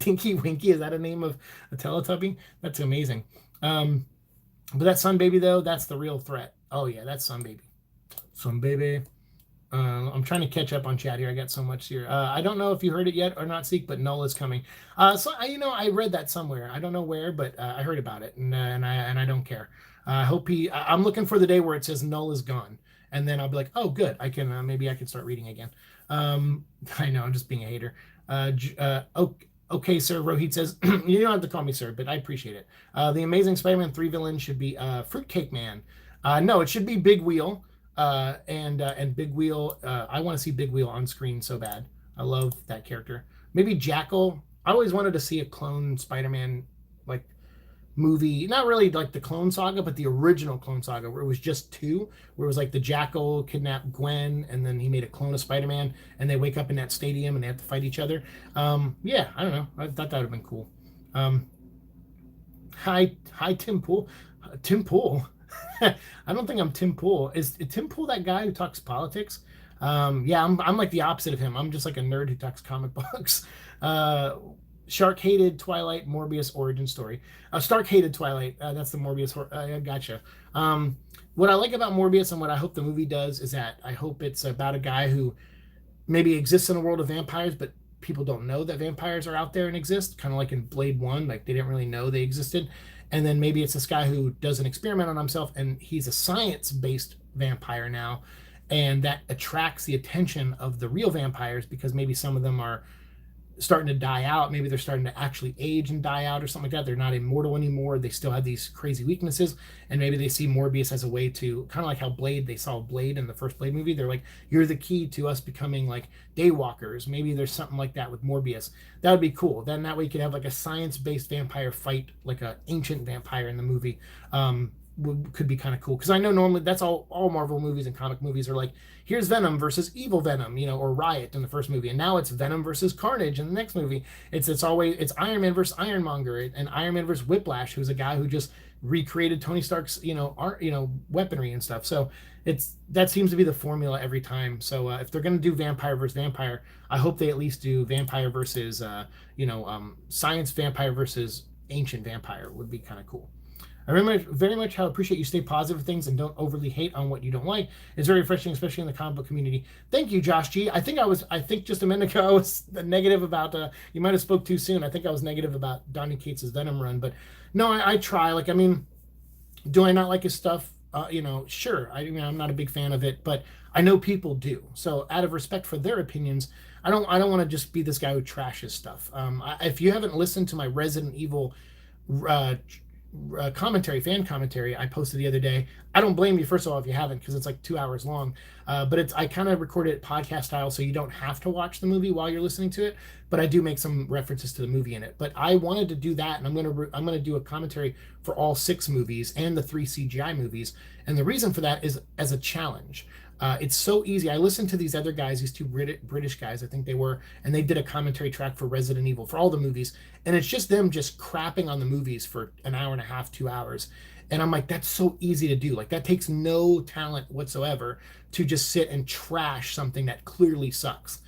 Tinky Winky, is that a name of a Teletubby? That's amazing. But that Sun Baby though, that's the real threat. Oh yeah, that's Sun Baby. Sun Baby. I'm trying to catch up on chat here. I got so much here. I don't know if you heard it yet or not, Siike, but Null is coming. So I read that somewhere. I don't know where, but I heard about it, and I don't care. I hope I'm looking for the day where it says Null is gone, and then I'll be like, oh, good. I can maybe I can start reading again. I know I'm just being a hater. Okay, sir. Rohit says, you don't have to call me sir, but I appreciate it. The Amazing Spider-Man 3 villain should be Fruitcake Man. No, it should be Big Wheel. And Big Wheel. I want to see Big Wheel on screen so bad. I love that character. Maybe Jackal. I always wanted to see a clone Spider-Man like movie. Not really like the Clone Saga, but the original Clone Saga, where it was just two, where it was like the Jackal kidnapped Gwen, and then he made a clone of Spider-Man, and they wake up in that stadium and they have to fight each other. Yeah, I don't know. I thought that would have been cool. Hi, Tim Pool. Tim Pool. I don't think I'm Tim Pool. Is Tim Pool that guy who talks politics? Yeah, I'm like the opposite of him. I'm just like a nerd who talks comic books. Shark hated Twilight, Morbius origin story. Stark hated Twilight. That's the Morbius. Gotcha. What I like about Morbius and what I hope the movie does is that I hope it's about a guy who maybe exists in a world of vampires, but people don't know that vampires are out there and exist. Kind of like in Blade 1, like they didn't really know they existed. And then maybe it's this guy who does an experiment on himself, and he's a science-based vampire now, and that attracts the attention of the real vampires because maybe some of them are starting to die out. Maybe they're starting to actually age and die out or something like that. They're not immortal anymore. They still have these crazy weaknesses, and maybe they see Morbius as a way to, kind of like how they saw Blade in the first Blade movie. They're like, you're the key to us becoming like daywalkers. Maybe there's something like that with Morbius. That would be cool. Then that way you could have like a science-based vampire fight, like an ancient vampire in the movie. Could be kind of cool, because I know normally that's all Marvel movies and comic movies are like, here's Venom versus evil Venom, or Riot in the first movie, and now it's Venom versus Carnage in the next movie. It's Iron Man versus Ironmonger, and Iron Man versus Whiplash, who's a guy who just recreated Tony Stark's weaponry and stuff. So that seems to be the formula every time. So if they're going to do vampire versus vampire, I hope they at least do vampire versus science vampire versus ancient vampire. Would be kind of cool. I very much how I appreciate you stay positive things and don't overly hate on what you don't like. It's very refreshing, especially in the comic book community. Thank you, Josh G. I think just a minute ago I was negative about, you might have spoke too soon. I think I was negative about Donny Cates' Venom run, but no, I try. Like, I mean, do I not like his stuff? Sure. I'm not a big fan of it, but I know people do. So out of respect for their opinions, I don't want to just be this guy who trashes stuff. If you haven't listened to my Resident Evil fan commentary I posted the other day, I don't blame you, first of all, if you haven't, because it's like 2 hours long, but I kind of recorded it podcast style, so you don't have to watch the movie while you're listening to it, but I do make some references to the movie in it. But I wanted to do that, and I'm gonna do a commentary for all 6 movies and the 3 CGI movies, and the reason for that is as a challenge. It's so easy. I listened to these other guys, these 2 British guys, I think they were, and they did a commentary track for Resident Evil, for all the movies, and it's just them just crapping on the movies for an hour and a half, 2 hours. And I'm like, that's so easy to do. Like, that takes no talent whatsoever to just sit and trash something that clearly sucks.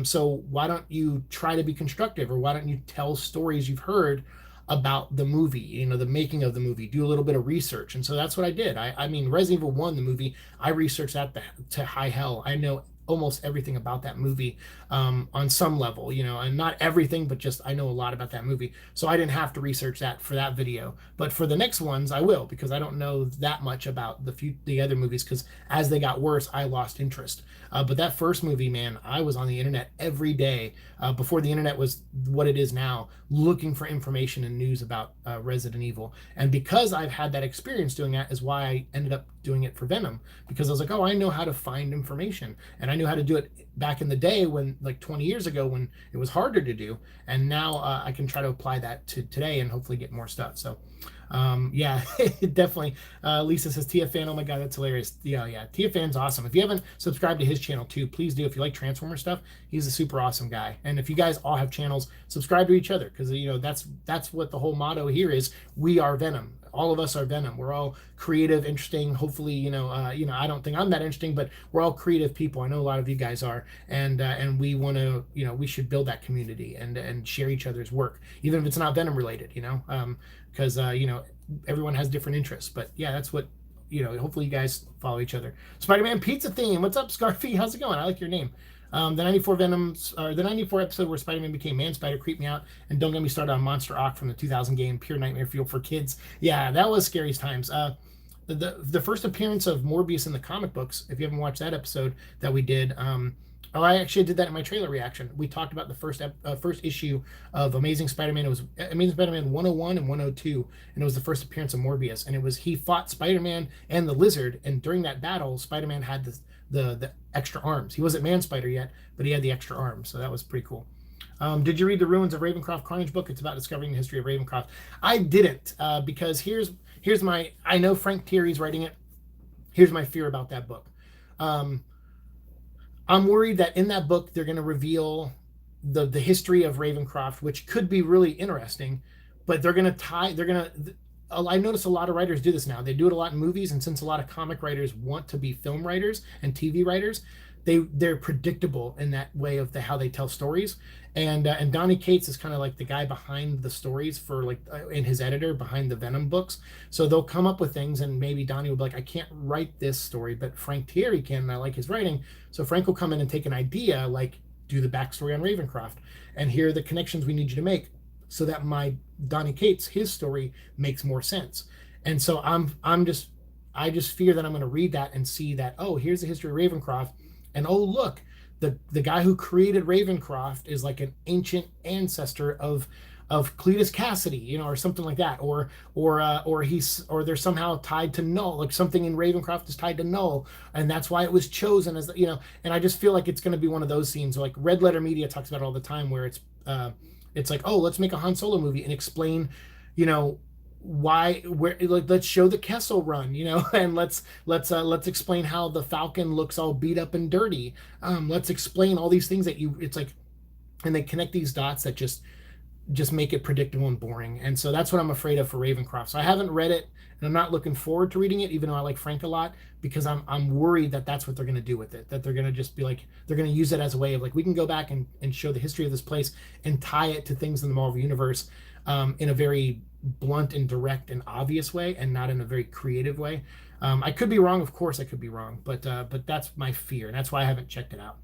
So why don't you try to be constructive, or why don't you tell stories you've heard about the movie, the making of the movie, do a little bit of research. And so that's what I did. I mean, Resident Evil 1, the movie, I researched that to high hell. I know almost everything about that movie on some level, and not everything, but just I know a lot about that movie. So I didn't have to research that for that video. But for the next ones, I will, because I don't know that much about the other movies, because as they got worse, I lost interest. But that first movie, man, I was on the internet every day before the internet was what it is now, looking for information and news about Resident Evil. And because I've had that experience doing that is why I ended up doing it for Venom, because I was like, oh, I know how to find information. And I knew how to do it back in the day, when, like 20 years ago, when it was harder to do. And now I can try to apply that to today and hopefully get more stuff. So yeah, definitely. Lisa says, Tia fan, oh my god, that's hilarious. Yeah, Tia fan's awesome. If you haven't subscribed to his channel too, please do. If you like Transformer stuff, he's a super awesome guy. And if you guys all have channels, subscribe to each other, because that's what the whole motto here is. We are Venom. All of us are Venom. We're all creative, interesting. Hopefully, I don't think I'm that interesting, but we're all creative people. I know a lot of you guys are, and we want to, we should build that community and share each other's work, even if it's not Venom related, because everyone has different interests. But yeah, that's what, hopefully you guys follow each other. Spider-Man Pizza Theme, what's up, Scarfy? How's it going? I like your name. The 94 Venoms, or the 94 episode where Spider-Man became Man Spider, creeped me out. And don't get me started on Monster Ock from the 2000 game, pure nightmare fuel for kids. Yeah, that was scary times. The first appearance of Morbius in the comic books, if you haven't watched that episode that we did, I actually did that in my trailer reaction. We talked about the first issue of Amazing Spider-Man. It was Amazing Spider-Man 101 and 102, and it was the first appearance of Morbius. And he fought Spider-Man and the Lizard, and during that battle, Spider-Man had the extra arms. He wasn't Man Spider yet, but he had the extra arms, so that was pretty cool. Did you read the Ruins of Ravencroft Carnage book? It's about discovering the history of Ravencroft. I didn't, because here's my, I know Frank Thierry's writing it. Here's my fear about that book. I'm worried that in that book they're going to reveal the history of Ravencroft, which could be really interesting, but I notice a lot of writers do this now. They do it a lot in movies, and since a lot of comic writers want to be film writers and TV writers, they're predictable in that way of how they tell stories. And Donny Cates is kind of like the guy behind the stories and his editor behind the Venom books. So they'll come up with things, and maybe Donny will be like, I can't write this story, but Frank Thierry can, and I like his writing. So Frank will come in and take an idea, like do the backstory on Ravencroft, and here are the connections we need you to make, so that my Donny Cates, his story makes more sense. And so I just fear that I'm going to read that and see that, oh, here's the history of Ravencroft, and oh, look, the guy who created Ravencroft is like an ancient ancestor of Cletus Cassidy, or something like that, or they're somehow tied to Null, like something in Ravencroft is tied to Null, and that's why it was chosen as and I just feel like it's going to be one of those scenes, like Red Letter Media talks about it all the time, where it's like, oh, let's make a Han Solo movie and explain, let's show the Kessel Run, and let's explain how the Falcon looks all beat up and dirty. Let's explain all these things that it's like, and they connect these dots that just make it predictable and boring. And so that's what I'm afraid of for Ravencroft. So I haven't read it, and I'm not looking forward to reading it, even though I like Frank a lot, because I'm worried that that's what they're going to do with it, that they're going to just be like, they're going to use it as a way of like, we can go back and show the history of this place and tie it to things in the Marvel Universe in a very blunt and direct and obvious way, and not in a very creative way. I could be wrong, of course I could be wrong, but that's my fear, and that's why I haven't checked it out,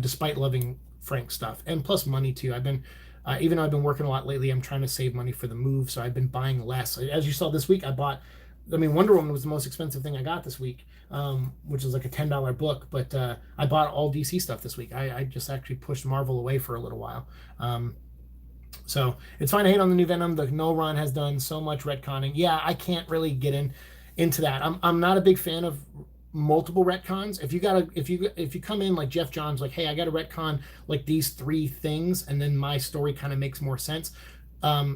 despite loving Frank stuff, and plus money too. I've been even though I've been working a lot lately, I'm trying to save money for the move, so I've been buying less. As you saw this week, Wonder Woman was the most expensive thing I got this week, which was like a $10 book, but I bought all DC stuff this week. I just actually pushed Marvel away for a little while. So it's fine to hate on the new Venom. The No Run has done so much retconning. Yeah, I can't really get into that. I'm not a big fan of multiple retcons. If you come in like Jeff Johns, like, hey, I got to retcon like these 3 things, and then my story kind of makes more sense.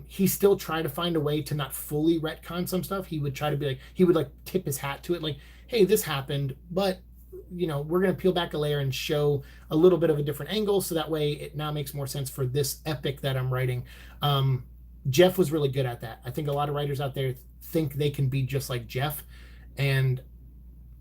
He still try to find a way to not fully retcon some stuff. He would try to be like, he would like tip his hat to it, like, hey, this happened, but we're going to peel back a layer and show a little bit of a different angle, so that way it now makes more sense for this epic that I'm writing. Jeff was really good at that. I think a lot of writers out there think they can be just like Jeff, and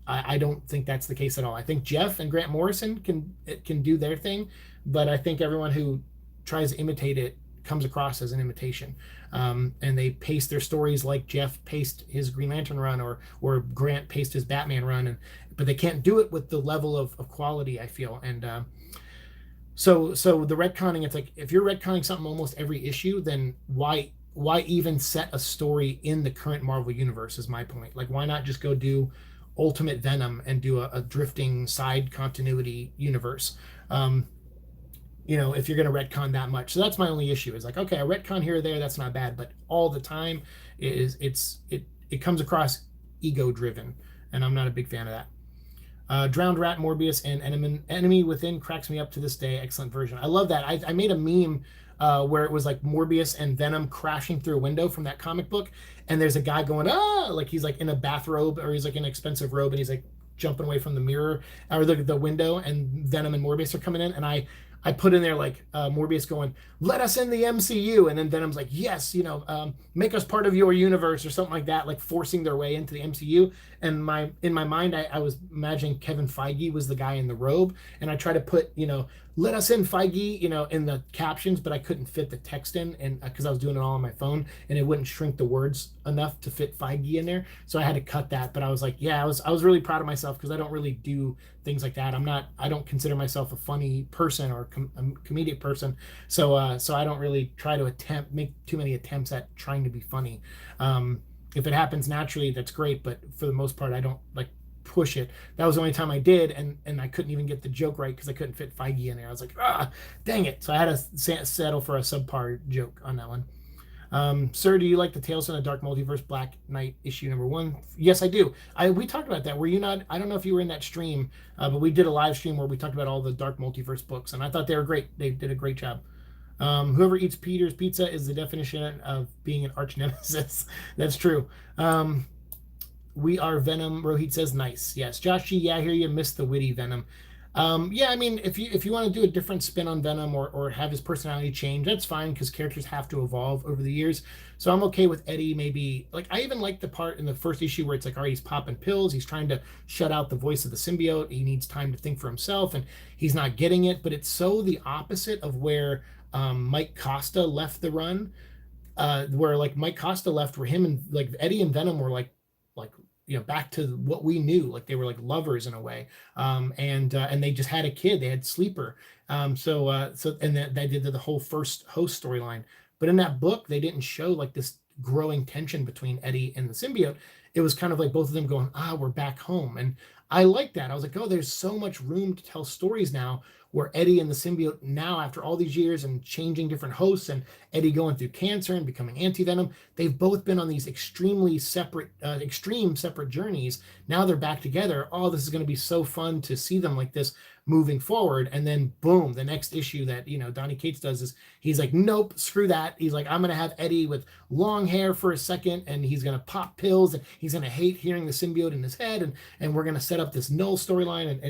I don't think that's the case at all. I think Jeff and Grant Morrison can do their thing, but I think everyone who tries to imitate it comes across as an imitation, and they pace their stories like Jeff paced his Green Lantern run, or Grant paced his Batman run, but they can't do it with the level of quality, I feel. And so the retconning, it's like, if you're retconning something almost every issue, then why even set a story in the current Marvel universe, is my point. Like, why not just go do Ultimate Venom and do a drifting side continuity universe? If you're going to retcon that much. So that's my only issue, is like, okay, a retcon here or there, that's not bad, but all the time it comes across ego driven, and I'm not a big fan of that. Drowned Rat, Morbius, and Enemy Within cracks me up to this day. Excellent version. I love that. I made a meme where it was like Morbius and Venom crashing through a window from that comic book, and there's a guy going, like he's like in a bathrobe, or he's like in an expensive robe, and he's like jumping away from the mirror or the window, and Venom and Morbius are coming in, and I put in there like Morbius going, "Let us in the MCU," and then Venom's like, "Yes, make us part of your universe," or something like that, like forcing their way into the MCU. And in my mind, I was imagining Kevin Feige was the guy in the robe, and I tried to put, "Let us in, Feige," in the captions, but I couldn't fit the text in, and because I was doing it all on my phone, and it wouldn't shrink the words enough to fit Feige in there, so I had to cut that. But I was like, yeah, I was really proud of myself, because I don't really do things like that. I don't consider myself a funny person or a comedic person, so I don't really try to make too many attempts at trying to be funny. If it happens naturally, that's great, but for the most part, I don't like push it. That was the only time I did, and I couldn't even get the joke right because I couldn't fit Feige in there. I was like, dang it. So I had to settle for a subpar joke on that one. Sir, do you like the Tales from the Dark Multiverse Black Knight issue #1? Yes, I do. We talked about that. Were you not? I don't know if you were in that stream, but we did a live stream where we talked about all the Dark Multiverse books, and I thought they were great. They did a great job. Whoever eats Peter's pizza is the definition of being an arch nemesis. That's true. We are Venom. Rohit says, nice. Yes. Josh G, yeah, I hear you missed the witty Venom. Yeah, I mean, if you want to do a different spin on Venom, or have his personality change, that's fine, because characters have to evolve over the years. So I'm okay with Eddie maybe, like, I even like the part in the first issue where it's like, all right, he's popping pills, he's trying to shut out the voice of the symbiote, he needs time to think for himself, and he's not getting it. But it's so the opposite of where Mike Costa left the run, where like Mike Costa left, where him and like Eddie and Venom were like back to what we knew, like they were like lovers in a way, and they just had a kid, they had Sleeper, and they did the whole first host storyline. But in that book, they didn't show like this growing tension between Eddie and the symbiote. It was kind of like both of them going, we're back home. And I like that. I was like, oh, there's so much room to tell stories now, where Eddie and the symbiote now, after all these years and changing different hosts, and Eddie going through cancer and becoming anti-Venom, they've both been on these extreme separate journeys. Now they're back together. Oh, this is going to be so fun to see them like this moving forward. And then boom, the next issue that Donny Cates does is he's like, nope, screw that. He's like, I'm going to have Eddie with long hair for a second, and he's going to pop pills, and he's going to hate hearing the symbiote in his head, and we're going to set up this null storyline. And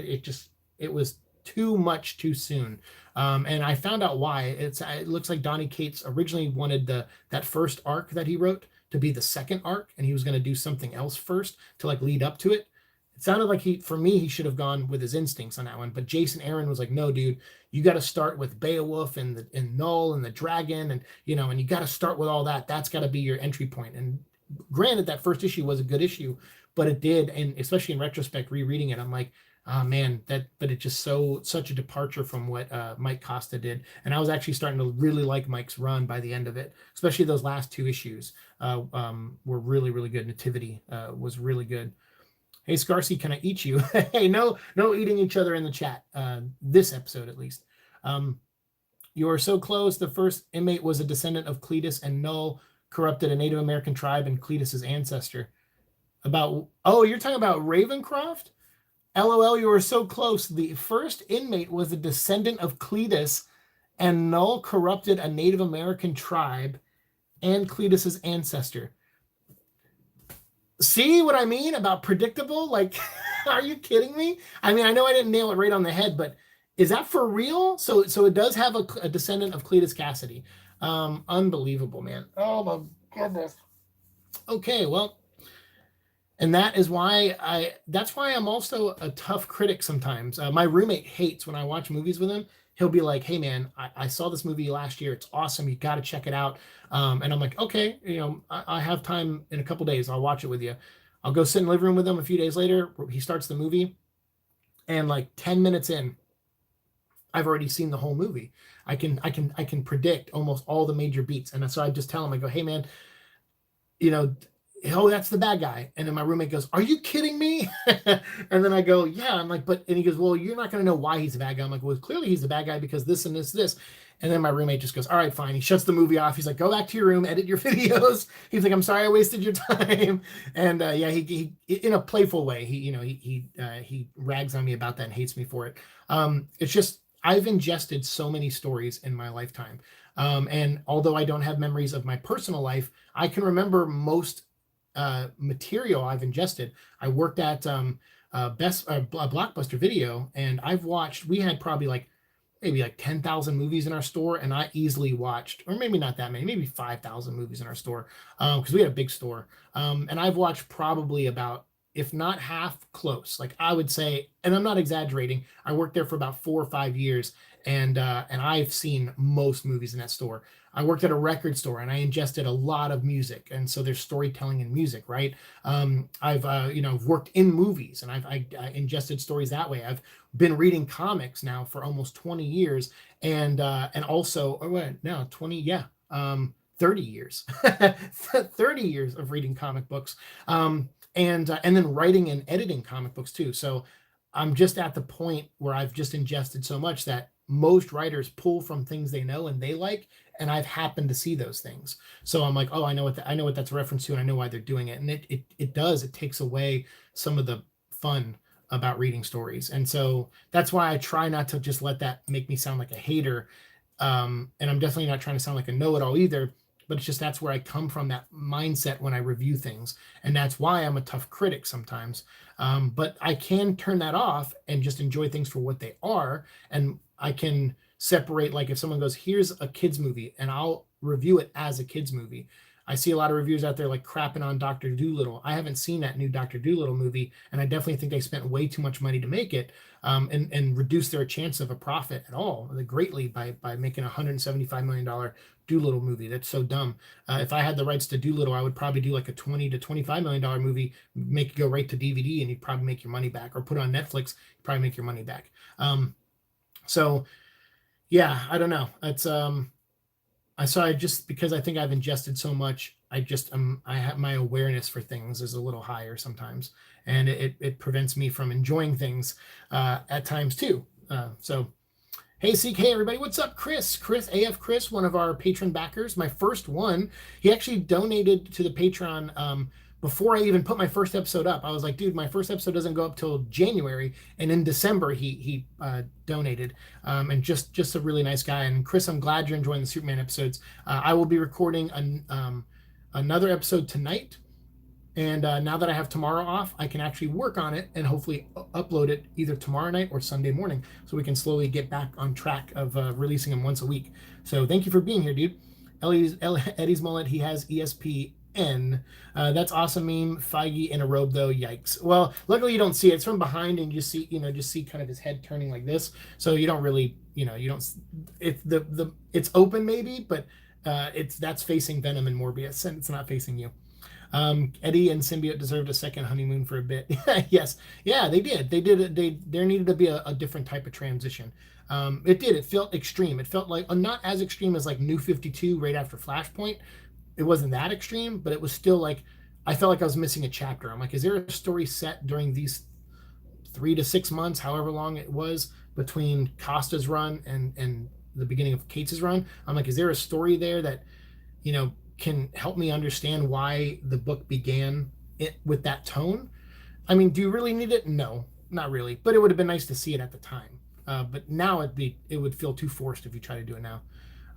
it was too much too soon. And I found out why. It looks like Donny Cates originally wanted that first arc that he wrote to be the second arc, and he was going to do something else first to like lead up to it. It sounded like he should have gone with his instincts on that one. But Jason Aaron was like, no, dude, you got to start with Beowulf and Null and the dragon, and you got to start with all that. That's got to be your entry point. And granted, that first issue was a good issue, but it did, and especially in retrospect, rereading it, I'm like, oh man, but it's just such a departure from what Mike Costa did. And I was actually starting to really like Mike's run by the end of it, especially those last two issues were really, really good. Nativity was really good. Hey, Scarsy, can I eat you? Hey, no eating each other in the chat, this episode at least. You are so close. The first inmate was a descendant of Cletus, and Null corrupted a Native American tribe and Cletus's ancestor. You're talking about Ravencroft? LOL, you were so close. The first inmate was a descendant of Cletus, and Null corrupted a Native American tribe and Cletus's ancestor. See what I mean about predictable? Like, are you kidding me? I mean, I know I didn't nail it right on the head, but is that for real? So it does have a descendant of Cletus Cassidy. Unbelievable, man. Oh my goodness. Okay, well, and that's why I'm also a tough critic sometimes. My roommate hates when I watch movies with him. He'll be like, "Hey man, I saw this movie last year. It's awesome. You got to check it out." And I'm like, "Okay, I have time in a couple days. I'll watch it with you." I'll go sit in the living room with him a few days later. He starts the movie, and like 10 minutes in, I've already seen the whole movie. I can predict almost all the major beats, and so I just tell him, I go, "Hey man, you know, oh, that's the bad guy." And then my roommate goes, "Are you kidding me?" And then I go, "Yeah." I'm like, "But," and he goes, "Well, you're not going to know why he's the bad guy." I'm like, "Well, clearly he's the bad guy because this and this. And then my roommate just goes, "All right, fine." He shuts the movie off. He's like, "Go back to your room, edit your videos." He's like, "I'm sorry I wasted your time." And yeah, he in a playful way, he rags on me about that and hates me for it. It's just, I've ingested so many stories in my lifetime. And although I don't have memories of my personal life, I can remember most material I've ingested. I worked at Blockbuster Video, and we had probably maybe like 10,000 movies in our store, and I easily watched, or maybe not that many, maybe 5,000 movies in our store, because we had a big store. And I've watched probably about, if not half, close. Like I would say, and I'm not exaggerating, I worked there for about 4 or 5 years, and I've seen most movies in that store. I worked at a record store, and I ingested a lot of music, and so there's storytelling in music, right? I've worked in movies, and I ingested stories that way. I've been reading comics now for almost 20 years, and also, oh wait, no, 20, yeah, 30 years, 30 years of reading comic books, and then writing and editing comic books too. So I'm just at the point where I've just ingested so much that most writers pull from things they know and they like, and I've happened to see those things. So I'm like, oh, I know what that's a reference to, and I know why they're doing it. And it takes away some of the fun about reading stories. And so that's why I try not to just let that make me sound like a hater. And I'm definitely not trying to sound like a know-it-all either, but it's just, that's where I come from, that mindset when I review things. And that's why I'm a tough critic sometimes. But I can turn that off and just enjoy things for what they are. And I can separate, like if someone goes, "Here's a kid's movie," and I'll review it as a kid's movie. I see a lot of reviews out there like crapping on Dr. Dolittle. I haven't seen that new Dr. Dolittle movie, and I definitely think they spent way too much money to make it, and reduce their chance of a profit at all greatly by making a $175 million Dolittle movie. That's so dumb. If I had the rights to Dolittle, I would probably do like a $20 to $25 million movie, make it go right to DVD, and you'd probably make your money back, or put it on Netflix, you'd probably make your money back. So yeah, I don't know. It's I just, because I think I've ingested so much, I have, my awareness for things is a little higher sometimes, and it prevents me from enjoying things at times too. So hey, Siike, hey everybody, what's up? Chris, Chris, one of our patron backers, my first one. He actually donated to the Patreon before I even put my first episode up. I was like, dude, my first episode doesn't go up till January, and in December he donated, and just a really nice guy. And Chris, I'm glad you're enjoying the Superman episodes. I will be recording another episode tonight, and now that I have tomorrow off, I can actually work on it and hopefully upload it either tomorrow night or Sunday morning, so we can slowly get back on track of releasing them once a week. So thank you for being here, dude. Eddie's mullet, he has ESPN. That's awesome meme. Feige in a robe though, yikes. Well, luckily you don't see it. It's from behind, and you just see kind of his head turning like this, so you don't really, you don't, it's open maybe, but that's facing Venom and Morbius, and it's not facing you. Eddie and Symbiote deserved a second honeymoon for a bit. Yes, yeah, they did. There needed to be a different type of transition. It did. It felt extreme. It felt like, not as extreme as like New 52 right after Flashpoint. It wasn't that extreme, but it was still like, I felt like I was missing a chapter. I'm like, is there a story set during these 3 to 6 months, however long it was, between Costa's run and the beginning of Cates' run? I'm like, is there a story there that, can help me understand why the book began it with that tone? I mean, do you really need it? No, not really. But it would have been nice to see it at the time. But now it would feel too forced if you try to do it now.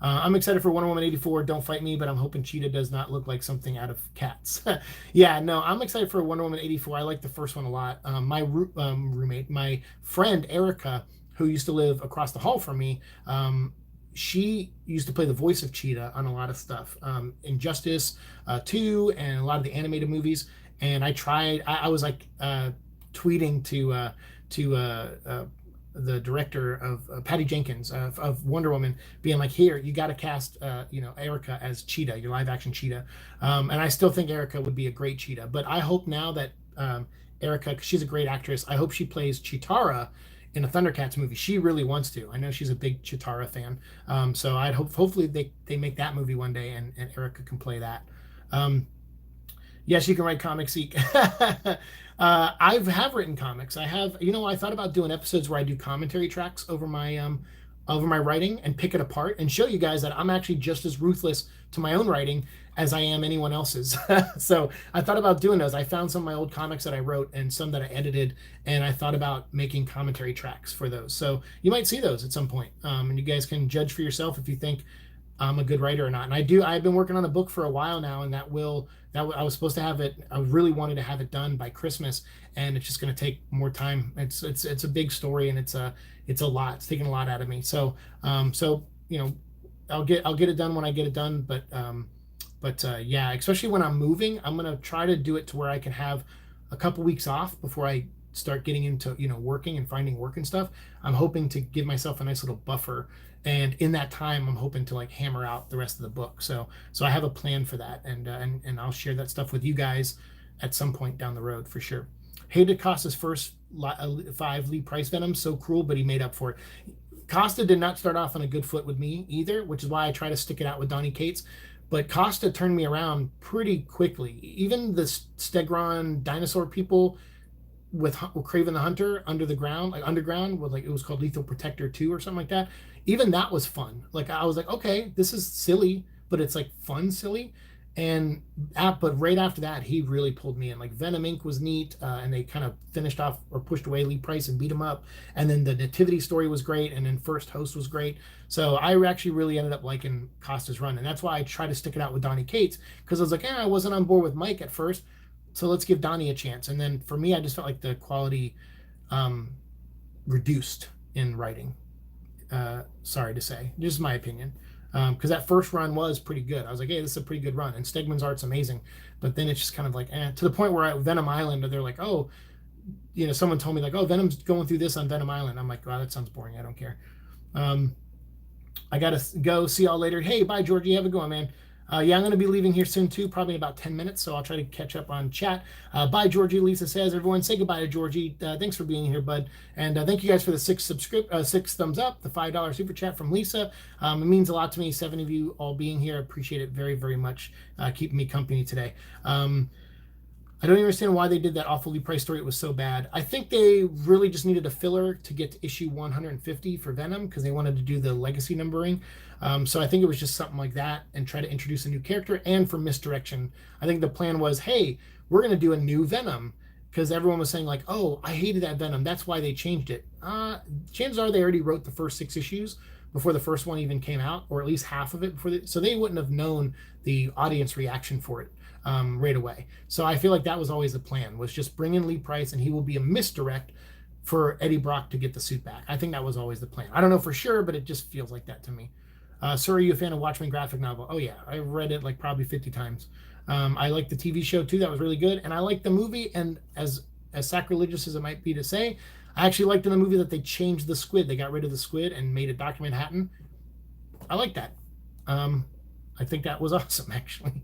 I'm excited for Wonder Woman 84. Don't fight me, but I'm hoping Cheetah does not look like something out of Cats. Yeah, no, I'm excited for Wonder Woman 84. I like the first one a lot. My roommate, my friend Erica, who used to live across the hall from me, she used to play the voice of Cheetah on a lot of stuff, Injustice 2 and a lot of the animated movies. And I was like tweeting to the director of Patty Jenkins of Wonder Woman, being like, here, you got to cast Erica as Cheetah, your live action Cheetah. And I still think Erica would be a great Cheetah, but I hope now that Erica, 'cause she's a great actress, I hope she plays Chitara in a Thundercats movie. She really wants to. I know she's a big Chitara fan. So I'd hopefully they make that movie one day, and Erica can play that. Yes, you can write comics, Siike. I have written comics. I thought about doing episodes where I do commentary tracks over my writing and pick it apart and show you guys that I'm actually just as ruthless to my own writing as I am anyone else's. So I thought about doing those. I found some of my old comics that I wrote and some that I edited, and I thought about making commentary tracks for those. So you might see those at some point, and you guys can judge for yourself if you think I'm a good writer or not. And I've been working on a book for a while now, and I was supposed to have it. I really wanted to have it done by Christmas, and it's just going to take more time. It's a big story, and it's a lot. It's taking a lot out of me. So I'll get it done when I get it done. But yeah, especially when I'm moving, I'm gonna try to do it to where I can have a couple weeks off before I start getting into working and finding work and stuff. I'm hoping to give myself a nice little buffer, and in that time I'm hoping to like hammer out the rest of the book. So I have a plan for that, and I'll share that stuff with you guys at some point down the road for sure. Hated Costa's first 5 Lee Price Venoms, so cruel, but he made up for it. Costa did not start off on a good foot with me either, which is why I try to stick it out with Donny Cates. But Costa turned me around pretty quickly. Even the Stegron dinosaur people with Kraven the Hunter underground, it was called Lethal Protector 2 or something like that. Even that was fun. Like I was like, okay, this is silly, but it's like fun silly. But right after that, he really pulled me in. Like Venom Inc. was neat, and they kind of finished off or pushed away Lee Price and beat him up. And then the Nativity story was great, and then First Host was great. So I actually really ended up liking Costa's run, and that's why I try to stick it out with Donny Cates, because I was like, I wasn't on board with Mike at first, so let's give Donny a chance. And then for me, I just felt like the quality reduced in writing. Sorry to say, just my opinion. Because that first run was pretty good. I was like, hey, this is a pretty good run. And Stegman's art's amazing. But then it's just kind of like, to the point where at Venom Island, they're like, oh, someone told me like, oh, Venom's going through this on Venom Island. I'm like, wow, that sounds boring. I don't care. I got to go. See y'all later. Hey, bye, Georgie. Have a good one, man. Yeah, I'm going to be leaving here soon, too, probably in about 10 minutes, so I'll try to catch up on chat. Bye, Georgie. Lisa says, everyone, say goodbye to Georgie. Thanks for being here, bud. And thank you guys for the 6 thumbs up, the $5 super chat from Lisa. It means a lot to me, 7 of you all being here. I appreciate it very, very much, keeping me company today. I don't understand why they did that awful Lee Price story. It was so bad. I think they really just needed a filler to get to issue 150 for Venom, because they wanted to do the legacy numbering. So I think it was just something like that, and try to introduce a new character, and for misdirection. I think the plan was, hey, we're going to do a new Venom, because everyone was saying like, oh, I hated that Venom. That's why they changed it. Chances are they already wrote the first 6 issues before the first one even came out, or at least half of it so they wouldn't have known the audience reaction for it right away. So I feel like that was always the plan, was just bring in Lee Price, and he will be a misdirect for Eddie Brock to get the suit back. I think that was always the plan. I don't know for sure, but it just feels like that to me. Sir, are you a fan of Watchmen graphic novel? Oh yeah, I've read it like probably 50 times. I like the TV show too. That was really good. And I like the movie, and as sacrilegious as it might be to say, I actually liked in the movie that they changed the squid. They got rid of the squid and made it Dr. Manhattan. I like that. I think that was awesome, actually.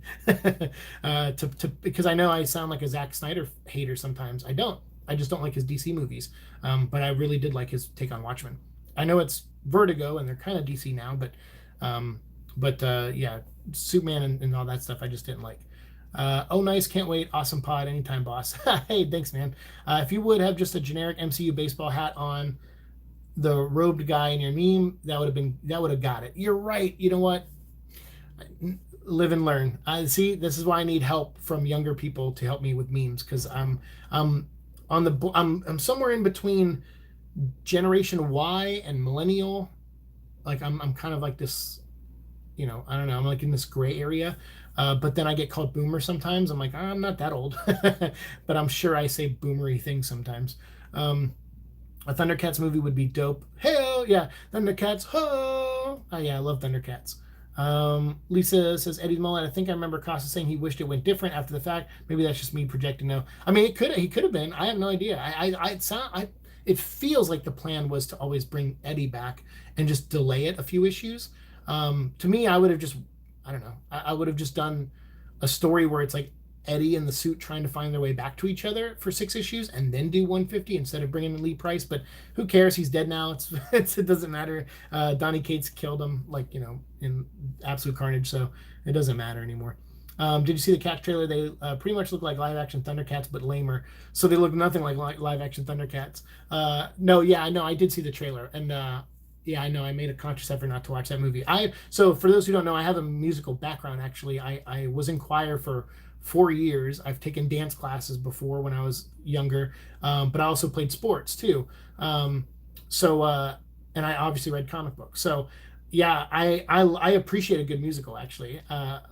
Because I know I sound like a Zack Snyder hater sometimes. I don't. I just don't like his DC movies. But I really did like his take on Watchmen. I know it's Vertigo, and they're kind of DC now, but yeah, Superman and all that stuff I just didn't like. Oh, nice. Can't wait. Awesome pod. Anytime, boss. Hey, thanks, man. If you would have just a generic MCU baseball hat on, the robed guy in your meme, that would have got it. You're right. You know what? Live and learn. See, this is why I need help from younger people to help me with memes, because I'm somewhere in between Generation Y and Millennial. Like I'm kind of like this, I don't know. I'm like in this gray area. But then I get called boomer sometimes. I'm like, I'm not that old, but I'm sure I say boomery things sometimes. A Thundercats movie would be dope. Hey, yeah, Thundercats, ho! Oh yeah, I love Thundercats. Lisa says Eddie's mullet. I think I remember Costa saying he wished it went different after the fact. Maybe that's just me projecting. No, I mean he could have been. I have no idea. It feels like the plan was to always bring Eddie back and just delay it a few issues. To me, I would have just, I don't know, I would have just done a story where it's like Eddie and the suit trying to find their way back to each other for 6 issues, and then do 150 instead of bringing in Lee Price. But who cares? He's dead now. It doesn't matter. Donny Cates killed him, like, in Absolute Carnage, so it doesn't matter anymore. Did you see the Cats trailer? They pretty much look like live action Thundercats, but lamer. So they look nothing like live action Thundercats. No, yeah, I know. I did see the trailer, and yeah, I know. I made a conscious effort not to watch that movie. So for those who don't know, I have a musical background. Actually, I was in choir for 4 years. I've taken dance classes before when I was younger, but I also played sports too. So and I obviously read comic books. So yeah, I appreciate a good musical. Actually,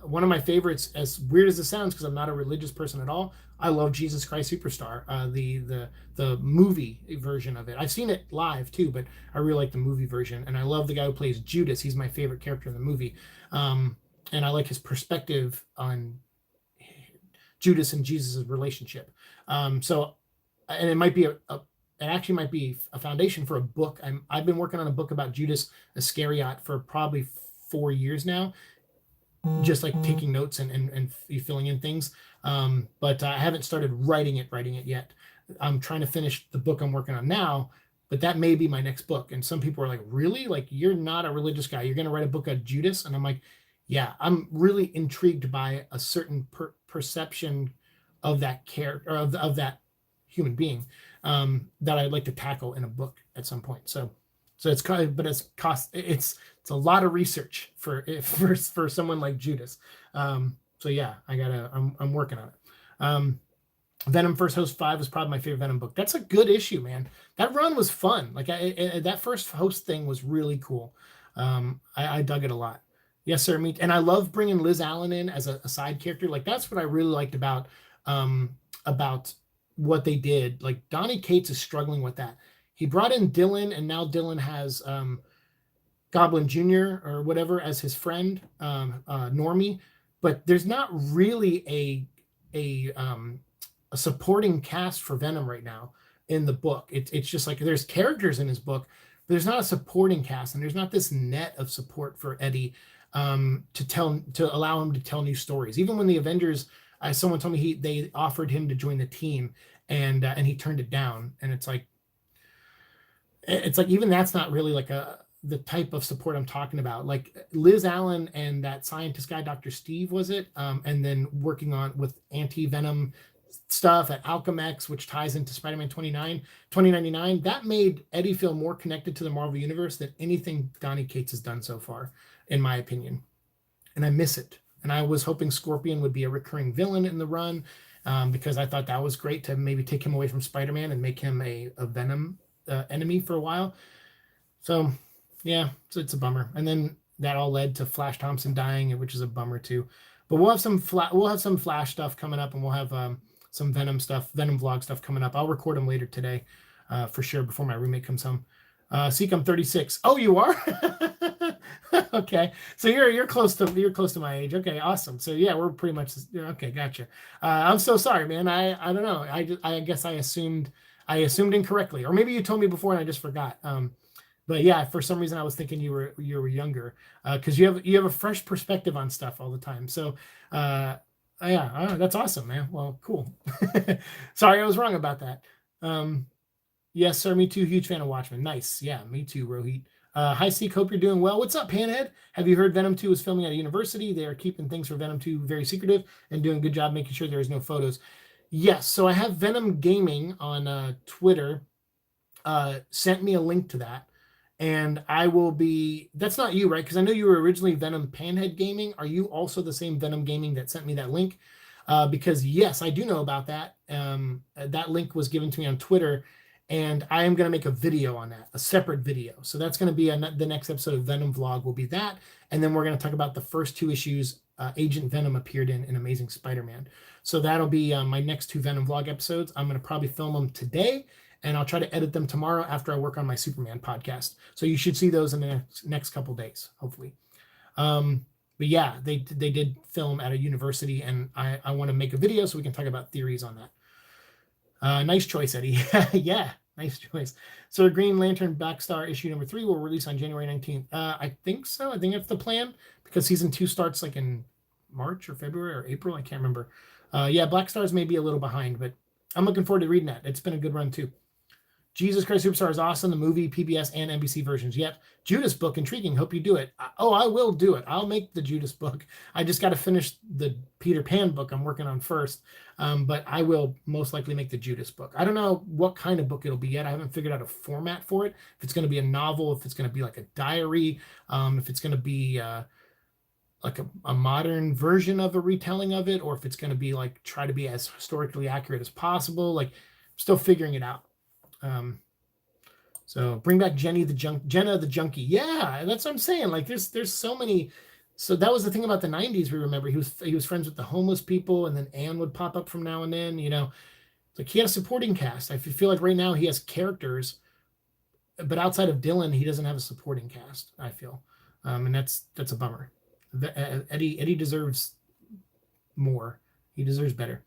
one of my favorites, as weird as it sounds, because I'm not a religious person at all, I love Jesus Christ Superstar, the movie version of it. I've seen it live too, but I really like the movie version, and I love the guy who plays Judas. He's my favorite character in the movie, and I like his perspective on Judas and Jesus' relationship. So, and it might be it actually might be a foundation for a book. I've been working on a book about Judas Iscariot for probably 4 years now, just like taking notes and filling in things. But I haven't started writing it yet. I'm trying to finish the book I'm working on now, but that may be my next book. And some people are like, really? Like, you're not a religious guy. You're going to write a book on Judas? And I'm like, yeah, I'm really intrigued by a certain perception of that character, of that human being, that I'd like to tackle in a book at some point. So it's kind of, but it's a lot of research for someone like Judas. So yeah, I'm working on it. Venom First Host 5 was probably my favorite Venom book. That's a good issue, man. That run was fun. Like that first host thing was really cool. I dug it a lot. Yes, sir. And I love bringing Liz Allen in as a side character. Like, that's what I really liked about what they did. Like, Donny Cates is struggling with that. He brought in Dylan, and now Dylan has Goblin Jr. or whatever as his friend, Normie. But there's not really a supporting cast for Venom right now in the book. It's just like there's characters in his book, but there's not a supporting cast, and there's not this net of support for Eddie to allow him to tell new stories. Even when the Avengers, someone told me they offered him to join the team, and he turned it down. And it's like even that's not really like the type of support I'm talking about. Like Liz Allen and that scientist guy, Dr. Steve, was it? And then working on with anti-Venom stuff at Alchemex, which ties into Spider-Man 2099. That made Eddie feel more connected to the Marvel Universe than anything Donny Cates has done so far, in my opinion. And I miss it. And I was hoping Scorpion would be a recurring villain in the run, because I thought that was great to maybe take him away from Spider-Man and make him a Venom enemy for a while. So yeah, so it's a bummer. And then that all led to Flash Thompson dying, which is a bummer too. But we'll have some Flash stuff coming up, and we'll have some Venom vlog stuff coming up. I'll record them later today, for sure, before my roommate comes home. Siike, I'm 36. Oh, you are? Okay, so you're close to my age. Okay, awesome. So yeah, we're pretty much okay. Gotcha. I'm so sorry, man. I don't know. I guess I assumed incorrectly, or maybe you told me before and I just forgot. But yeah, for some reason I was thinking you were younger, because you have a fresh perspective on stuff all the time. So yeah, that's awesome, man. Well, cool. Sorry, I was wrong about that. Yes, sir. Me too. Huge fan of Watchmen. Nice. Yeah, me too, Rohit. Hi, Siike. Hope you're doing well. What's up, Panhead? Have you heard Venom 2 is filming at a university? They are keeping things for Venom 2 very secretive and doing a good job making sure there is no photos. Yes. So I have Venom Gaming on Twitter. Sent me a link to that. And I will be, that's not you, right? Because I know you were originally Venom Panhead Gaming. Are you also the same Venom Gaming that sent me that link? Because yes, I do know about that. That link was given to me on Twitter, and I am going to make a video on that, a separate video. So that's going to be the next episode of Venom Vlog will be that. And then we're going to talk about the first 2 issues Agent Venom appeared in Amazing Spider-Man. So that'll be my next 2 Venom Vlog episodes. I'm going to probably film them today, and I'll try to edit them tomorrow after I work on my Superman podcast. So you should see those in the next couple days, hopefully. But yeah, they did film at a university, and I want to make a video so we can talk about theories on that. Nice choice, Eddie. Yeah, nice choice. So Green Lantern Backstar issue number 3 will release on January 19th. I think so. I think that's the plan, because season 2 starts like in March or February or April. I can't remember. Yeah, Black Stars may be a little behind, but I'm looking forward to reading that. It's been a good run too. Jesus Christ Superstar is awesome. The movie, PBS, and NBC versions. Yep. Judas book, intriguing. Hope you do it. Oh, I will do it. I'll make the Judas book. I just got to finish the Peter Pan book I'm working on first. But I will most likely make the Judas book. I don't know what kind of book it'll be yet. I haven't figured out a format for it. If it's going to be a novel, if it's going to be like a diary, if it's going to be like a modern version of a retelling of it, or if it's going to be like try to be as historically accurate as possible. Like, I'm still figuring it out. So bring back Jenna the Junkie. Yeah, that's what I'm saying. Like, there's so many. So that was the thing about the 90s. We remember he was friends with the homeless people, and then Anne would pop up from now and then. You know, like he had a supporting cast. I feel like right now he has characters, but outside of Dylan, he doesn't have a supporting cast. I feel, and that's a bummer. Eddie deserves more. He deserves better.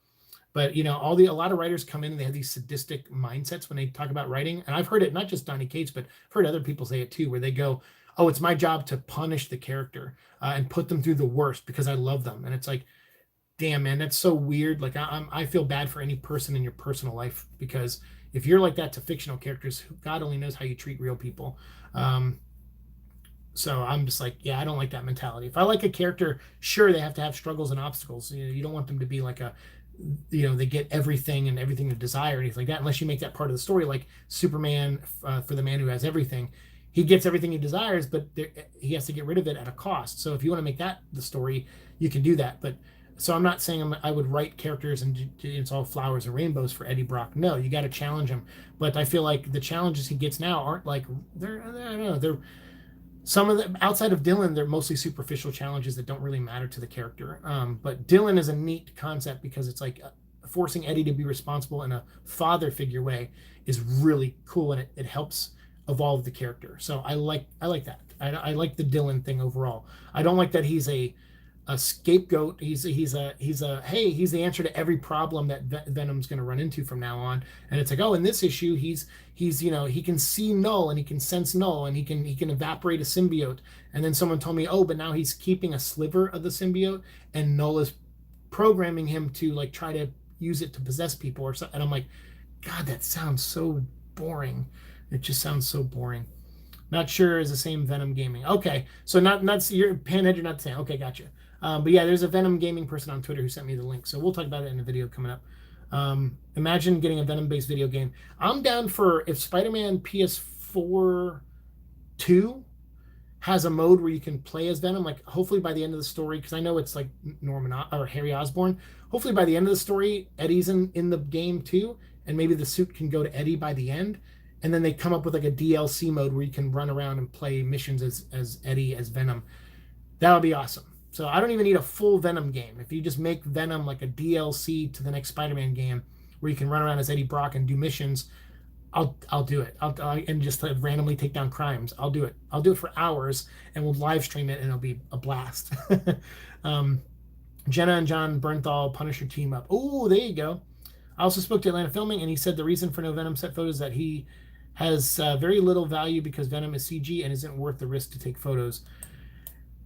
But, you know, a lot of writers come in and they have these sadistic mindsets when they talk about writing. And I've heard it, not just Donny Cates, but I've heard other people say it too, where they go, oh, it's my job to punish the character and put them through the worst because I love them. And it's like, damn, man, that's so weird. Like, I feel bad for any person in your personal life, because if you're like that to fictional characters, God only knows how you treat real people. So I'm just like, yeah, I don't like that mentality. If I like a character, sure, they have to have struggles and obstacles. You know, you don't want them to be like they get everything and everything to desire or anything like that, unless you make that part of the story, like Superman for the man who has everything. He gets everything he desires, but he has to get rid of it at a cost. So if you want to make that the story, you can do that. But so I'm not saying I would write characters and it's all flowers and rainbows for Eddie Brock. No, you got to challenge him. But I feel like the challenges he gets now aren't like I don't know, they're some of the outside of Dylan, they're mostly superficial challenges that don't really matter to the character. But Dylan is a neat concept because it's like forcing Eddie to be responsible in a father figure way is really cool, and it helps evolve the character. So I like that. I like the Dylan thing overall. I don't like that he's a scapegoat. He's the answer to every problem that Venom's going to run into from now on. And it's like, oh, in this issue, he's he can see Null and he can sense Null and he can evaporate a symbiote. And then someone told me, oh, but now he's keeping a sliver of the symbiote and Null is programming him to like try to use it to possess people or something. And I'm like, God, that sounds so boring. It just sounds so boring. Not sure is the same Venom Gaming. Okay, so not your Panhead, you're not saying. Okay, gotcha. But yeah, there's a Venom Gaming person on Twitter who sent me the link, so we'll talk about it in the video coming up. Imagine getting a Venom-based video game. I'm down for if Spider-Man PS4 2 has a mode where you can play as Venom, like hopefully by the end of the story, because I know it's like Norman or Harry Osborn. Hopefully by the end of the story, Eddie's in the game too, and maybe the suit can go to Eddie by the end. And then they come up with like a DLC mode where you can run around and play missions as Eddie, as Venom. That would be awesome. So I don't even need a full Venom game. If you just make Venom like a DLC to the next Spider-Man game where you can run around as Eddie Brock and do missions, I'll do it. And just randomly take down crimes. I'll do it. I'll do it for hours and we'll live stream it and it'll be a blast. Jenna and John Bernthal, Punisher team up. Oh, there you go. I also spoke to Atlanta Filming and he said the reason for no Venom set photos is that he has very little value because Venom is CG and isn't worth the risk to take photos.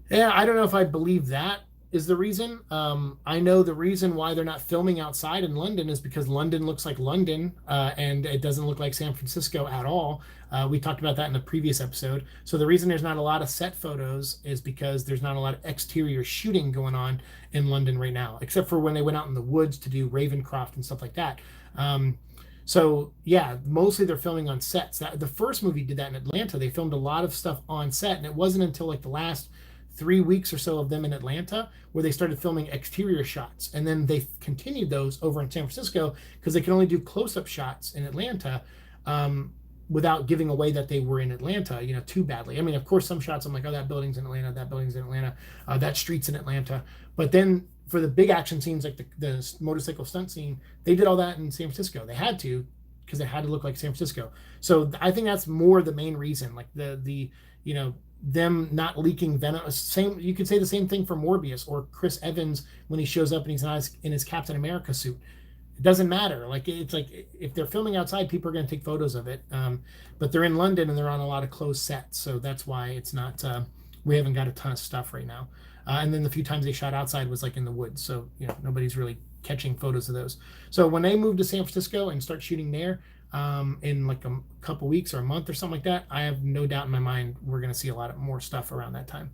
Yeah, I don't know if I believe that is the reason. I know the reason why they're not filming outside in London is because London looks like London and it doesn't look like San Francisco at all. We talked about that in the previous episode. So the reason there's not a lot of set photos is because there's not a lot of exterior shooting going on in London right now, except for when they went out in the woods to do Ravencroft and stuff like that. So yeah, mostly they're filming on sets. The first movie did that in Atlanta. They filmed a lot of stuff on set, and it wasn't until like the last 3 weeks or so of them in Atlanta where they started filming exterior shots. And then they continued those over in San Francisco because they could only do close-up shots in Atlanta without giving away that they were in Atlanta, too badly. I mean, of course, some shots I'm like, oh, that building's in Atlanta, that building's in Atlanta, that street's in Atlanta. But then for the big action scenes, like the motorcycle stunt scene, they did all that in San Francisco. They had to because it had to look like San Francisco. So I think that's more the main reason, like the them not leaking Venom. Same, you could say the same thing for Morbius or Chris Evans when he shows up and he's not in his Captain America suit. It doesn't matter. Like, it's like if they're filming outside, people are going to take photos of it. But they're in London and they're on a lot of closed sets, so that's why it's not. We haven't got a ton of stuff right now. And then the few times they shot outside was like in the woods, so nobody's really catching photos of those. So when they move to San Francisco and start shooting there in like a couple weeks or a month or something like that, I have no doubt in my mind we're going to see a lot of more stuff around that time.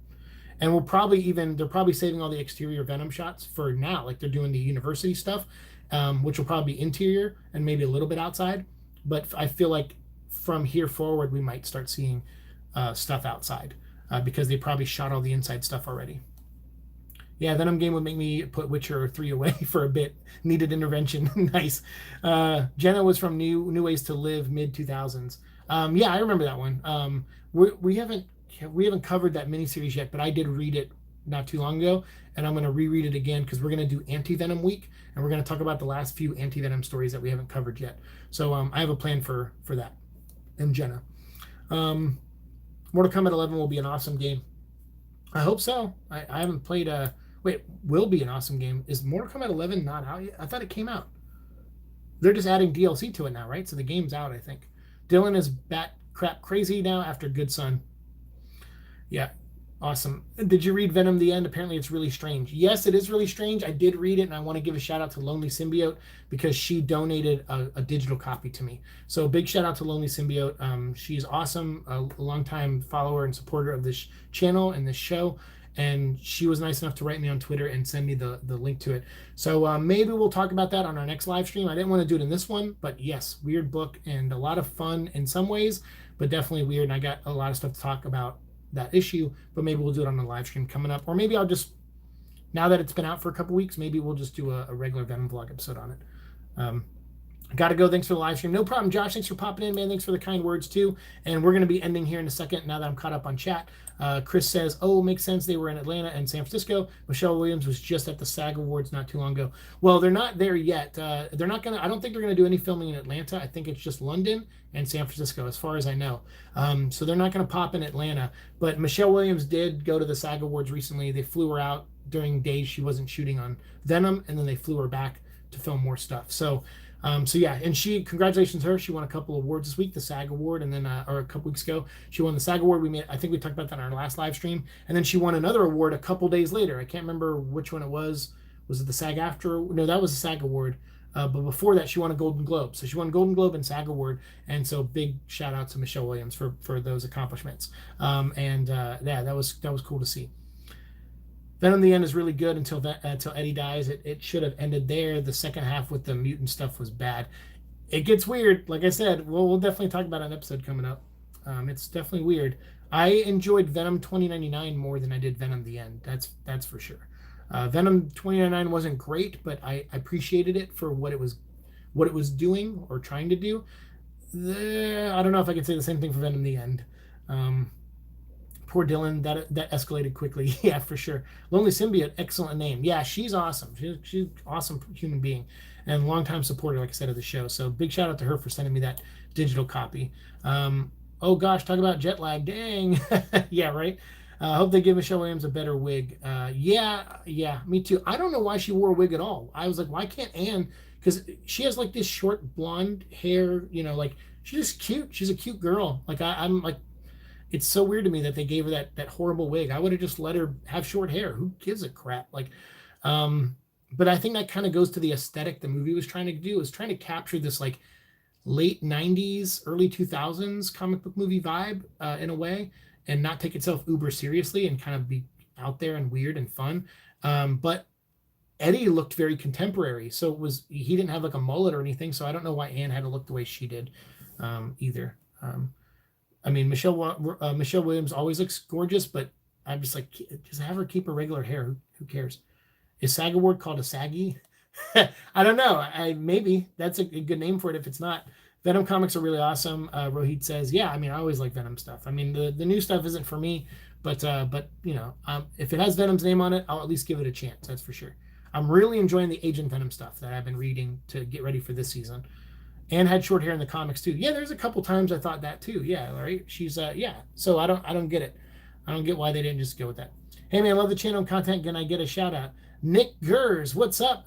And they're probably saving all the exterior Venom shots for now, like they're doing the university stuff, which will probably be interior and maybe a little bit outside. But I feel like from here forward, we might start seeing stuff outside because they probably shot all the inside stuff already. Yeah, Venom game would make me put Witcher 3 away for a bit. Needed intervention. Nice. Jenna was from New Ways to Live, mid 2000s. Yeah, I remember that one. We haven't covered that miniseries yet, but I did read it not too long ago, and I'm going to reread it again because we're going to do Anti-Venom Week, and we're going to talk about the last few Anti-Venom stories that we haven't covered yet. So I have a plan for that. And Jenna. Mortal Kombat 11 will be an awesome game. I hope so. I haven't played will be an awesome game. Is Mortal Kombat 11 not out yet? I thought it came out. They're just adding DLC to it now, right? So the game's out, I think. Dylan is bat crap crazy now after Good Son. Yeah, awesome. Did you read Venom the End? Apparently it's really strange. Yes, it is really strange. I did read it, and I want to give a shout out to Lonely Symbiote because she donated a digital copy to me. So big shout out to Lonely Symbiote. She's awesome, a longtime follower and supporter of this channel and this show. And she was nice enough to write me on Twitter and send me the link to it. So maybe we'll talk about that on our next live stream. I didn't want to do it in this one, but yes, weird book and a lot of fun in some ways, but definitely weird. And I got a lot of stuff to talk about that issue, but maybe we'll do it on the live stream coming up. Or maybe I'll just, now that it's been out for a couple weeks, maybe we'll just do a regular Venom vlog episode on it. Gotta go. Thanks for the live stream. No problem, Josh. Thanks for popping in, man. Thanks for the kind words, too. And we're going to be ending here in a second now that I'm caught up on chat. Chris says, oh, makes sense. They were in Atlanta and San Francisco. Michelle Williams was just at the SAG Awards not too long ago. Well, they're not there yet. They're not going to, I don't think they're going to do any filming in Atlanta. I think it's just London and San Francisco, as far as I know. So they're not going to pop in Atlanta. But Michelle Williams did go to the SAG Awards recently. They flew her out during days she wasn't shooting on Venom, and then they flew her back to film more stuff. So yeah, and congratulations to her. She won a couple awards this week, the SAG Award, and then or a couple weeks ago, she won the SAG Award. I think we talked about that on our last live stream, and then she won another award a couple days later. I can't remember which one it was. Was it the SAG AFTRA? No, that was the SAG Award. But before that, she won a Golden Globe. So she won Golden Globe and SAG Award, and so big shout out to Michelle Williams for those accomplishments. Yeah, that was cool to see. Venom the End is really good until Eddie dies. It should have ended there. The second half with the mutant stuff was bad. It gets weird. Like I said, we'll definitely talk about an episode coming up. It's definitely weird. I enjoyed Venom 2099 more than I did Venom the End. That's for sure. Venom 2099 wasn't great, but I appreciated it for what it was doing or trying to do. I don't know if I could say the same thing for Venom the End. Poor Dylan, that escalated quickly. Yeah, for sure. Lonely Symbiote, excellent name. Yeah, she's awesome. She's an awesome human being and longtime supporter, like I said, of the show. So big shout out to her for sending me that digital copy. Oh gosh, talk about jet lag. Dang. Yeah, right. I hope they give Michelle Williams a better wig. Yeah, me too. I don't know why she wore a wig at all. I was like, why can't Anne? Because she has like this short blonde hair, like she's just cute. She's a cute girl. Like I'm like, it's so weird to me that they gave her that horrible wig. I would have just let her have short hair. Who gives a crap? Like, but I think that kind of goes to the aesthetic the movie was trying to do, is trying to capture this like late 90s, early 2000s comic book movie vibe in a way, and not take itself uber seriously and kind of be out there and weird and fun. But Eddie looked very contemporary. So he didn't have like a mullet or anything. So I don't know why Anne had to look the way she did either. I mean, Michelle Williams always looks gorgeous, but I'm just like, just have her keep her regular hair. Who cares? Is SAG Award called a saggy? I don't know. Maybe that's a good name for it. If it's not, Venom comics are really awesome. Rohit says, yeah. I mean, I always like Venom stuff. I mean, the new stuff isn't for me, but if it has Venom's name on it, I'll at least give it a chance. That's for sure. I'm really enjoying the Agent Venom stuff that I've been reading to get ready for this season. Anne had short hair in the comics too. Yeah, there's a couple times I thought that too. Yeah, right. She's yeah. So I don't get it. I don't get why they didn't just go with that. Hey man, I love the channel content. Can I get a shout out? Nick Gers, what's up?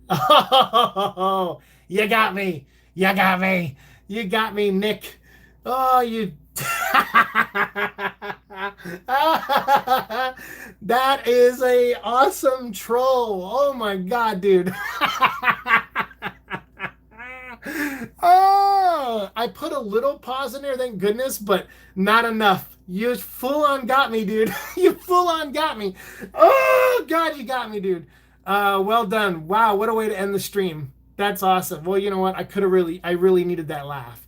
Oh, you got me. You got me. You got me, Nick. Oh, you. That is a awesome troll. Oh my god, dude. Oh, I put a little pause in there, thank goodness, but not enough. You full on got me, dude. You full on got me. Oh god, you got me, dude. Well done. Wow, what a way to end the stream. That's awesome. Well, you know what? I really needed that laugh.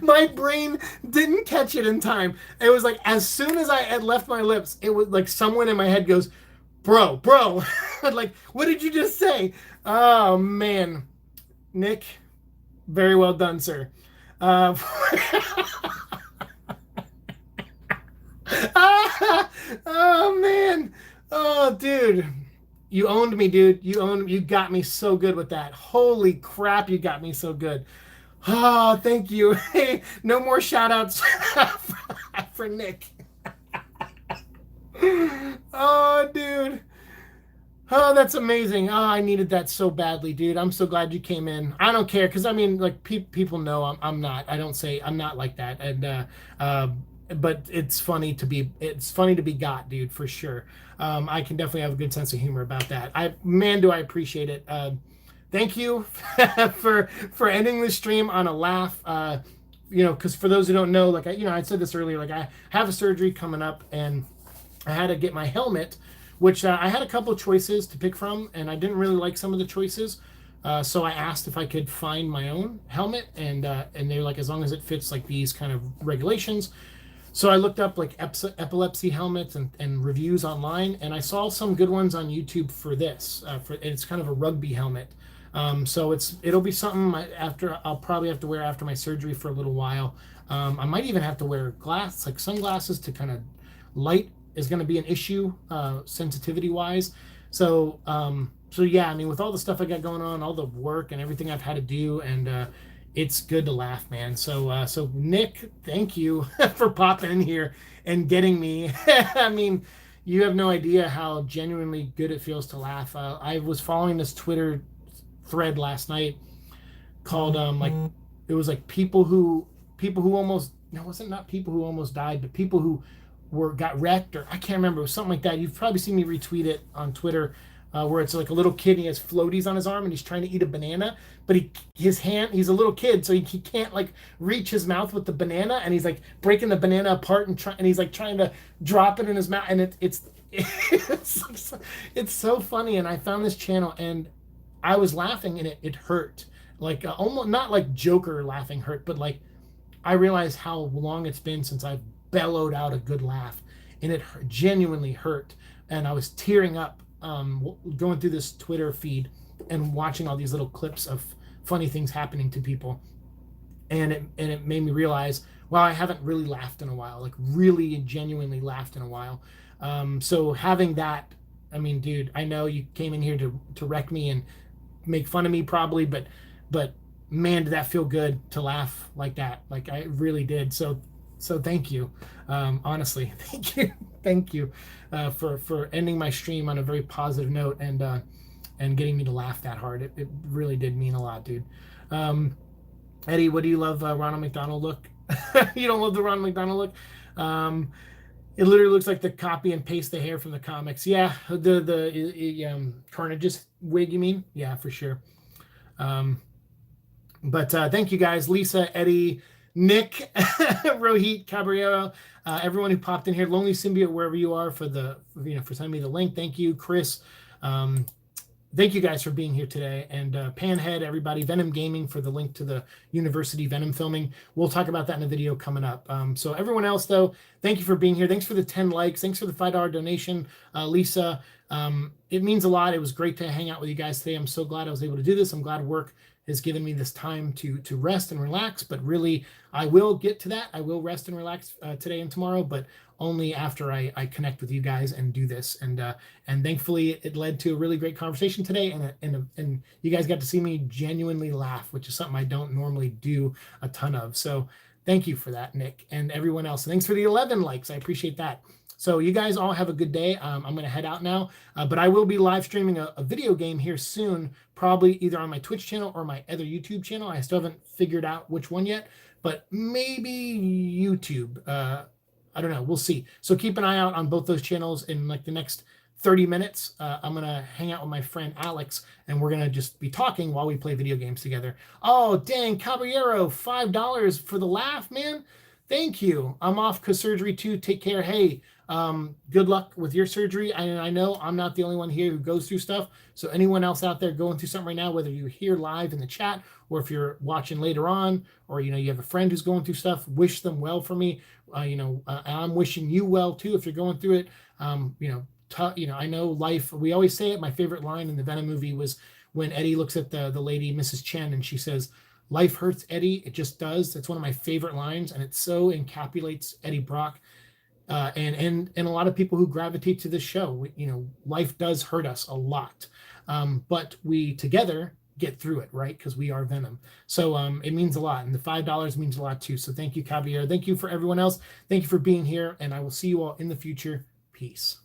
My brain didn't catch it in time. It was like as soon as I had left my lips, it was like someone in my head goes, bro. Like, what did you just say? Oh man, Nick, very well done, sir. Oh man, oh dude, you owned me, dude. You got me so good with that. Holy crap, you got me so good. Oh, thank you. Hey, no more shout outs for Nick. Oh, dude. Oh, that's amazing. Oh, I needed that so badly, dude. I'm so glad you came in. I don't care because I mean, like people know I'm not. I don't say I'm not like that. And but it's funny to be got, dude, for sure. I can definitely have a good sense of humor about that. Man, do I appreciate it. Thank you for ending the stream on a laugh. Because for those who don't know, like I said this earlier, like I have a surgery coming up and I had to get my helmet, which I had a couple of choices to pick from, and I didn't really like some of the choices. So I asked if I could find my own helmet, and they're like, as long as it fits like these kind of regulations. So I looked up like epilepsy helmets and reviews online, and I saw some good ones on YouTube for this. It's kind of a rugby helmet. So it'll be something I'll probably have to wear after my surgery for a little while. I might even have to wear sunglasses to kind of light is going to be an issue sensitivity wise. So yeah, I mean, with all the stuff I got going on, all the work and everything I've had to do, and it's good to laugh, man. So Nick, thank you for popping in here and getting me. I mean, you have no idea how genuinely good it feels to laugh. I was following this Twitter thread last night called it was like people who almost, no, it wasn't not people who almost died, but people who got wrecked, or I can't remember. It was something like that. You've probably seen me retweet it on Twitter, where it's like a little kid and he has floaties on his arm and he's trying to eat a banana, but he's a little kid, so he can't like reach his mouth with the banana, and he's like breaking the banana apart and he's like trying to drop it in his mouth, and it's so funny. And I found this channel and I was laughing and it hurt, like almost not like Joker laughing hurt, but like I realized how long it's been since I've bellowed out a good laugh, and it genuinely hurt, and I was tearing up going through this Twitter feed and watching all these little clips of funny things happening to people, and it made me realize, wow, I haven't really laughed in a while, like really genuinely laughed in a while. So having that, I mean, dude, I know you came in here to wreck me and make fun of me probably, but man, did that feel good to laugh like that. Like I really did. So thank you. Honestly, thank you for ending my stream on a very positive note and getting me to laugh that hard. It really did mean a lot, dude. Eddie, what do you love Ronald McDonald look? You don't love the Ronald McDonald look? It literally looks like the copy and paste the hair from the comics. Yeah, the Carnage's wig, you mean? Yeah, for sure. But thank you guys, Lisa, Eddie, Nick, Rohit, Caballero, everyone who popped in here, Lonely Symbiote, wherever you are, for sending me the link. Thank you, Chris. Thank you guys for being here today. And Panhead, everybody, Venom Gaming for the link to the University Venom filming. We'll talk about that in a video coming up. So everyone else, though, thank you for being here. Thanks for the 10 likes. Thanks for the $5 donation, Lisa. It means a lot. It was great to hang out with you guys today. I'm so glad I was able to do this. I'm glad work has given me this time to rest and relax. But really, I will get to that. I will rest and relax today and tomorrow, but only after I connect with you guys and do this. And thankfully, it led to a really great conversation today, and you guys got to see me genuinely laugh, which is something I don't normally do a ton of. So thank you for that, Nick, and everyone else. And thanks for the 11 likes. I appreciate that. So you guys all have a good day. I'm going to head out now, but I will be live streaming a video game here soon, probably either on my Twitch channel or my other YouTube channel. I still haven't figured out which one yet, but maybe YouTube. I don't know. We'll see. So keep an eye out on both those channels. In like the next 30 minutes, I'm going to hang out with my friend Alex, and we're going to just be talking while we play video games together. Oh, dang, Caballero, $5 for the laugh, man. Thank you. I'm off surgery too. Take care. Hey, good luck with your surgery. I know I'm not the only one here who goes through stuff. So anyone else out there going through something right now, whether you're here live in the chat or if you're watching later on, or, you have a friend who's going through stuff, wish them well for me. I'm wishing you well too, if you're going through it. I know life, we always say it. My favorite line in the Venom movie was when Eddie looks at the lady, Mrs. Chen, and she says, "Life hurts, Eddie. It just does." That's one of my favorite lines, and it so encapsulates Eddie Brock, and a lot of people who gravitate to this show. Life does hurt us a lot, but we together get through it, right? Because we are Venom. So it means a lot, and the $5 means a lot too. So thank you, Caballero. Thank you for everyone else. Thank you for being here, and I will see you all in the future. Peace.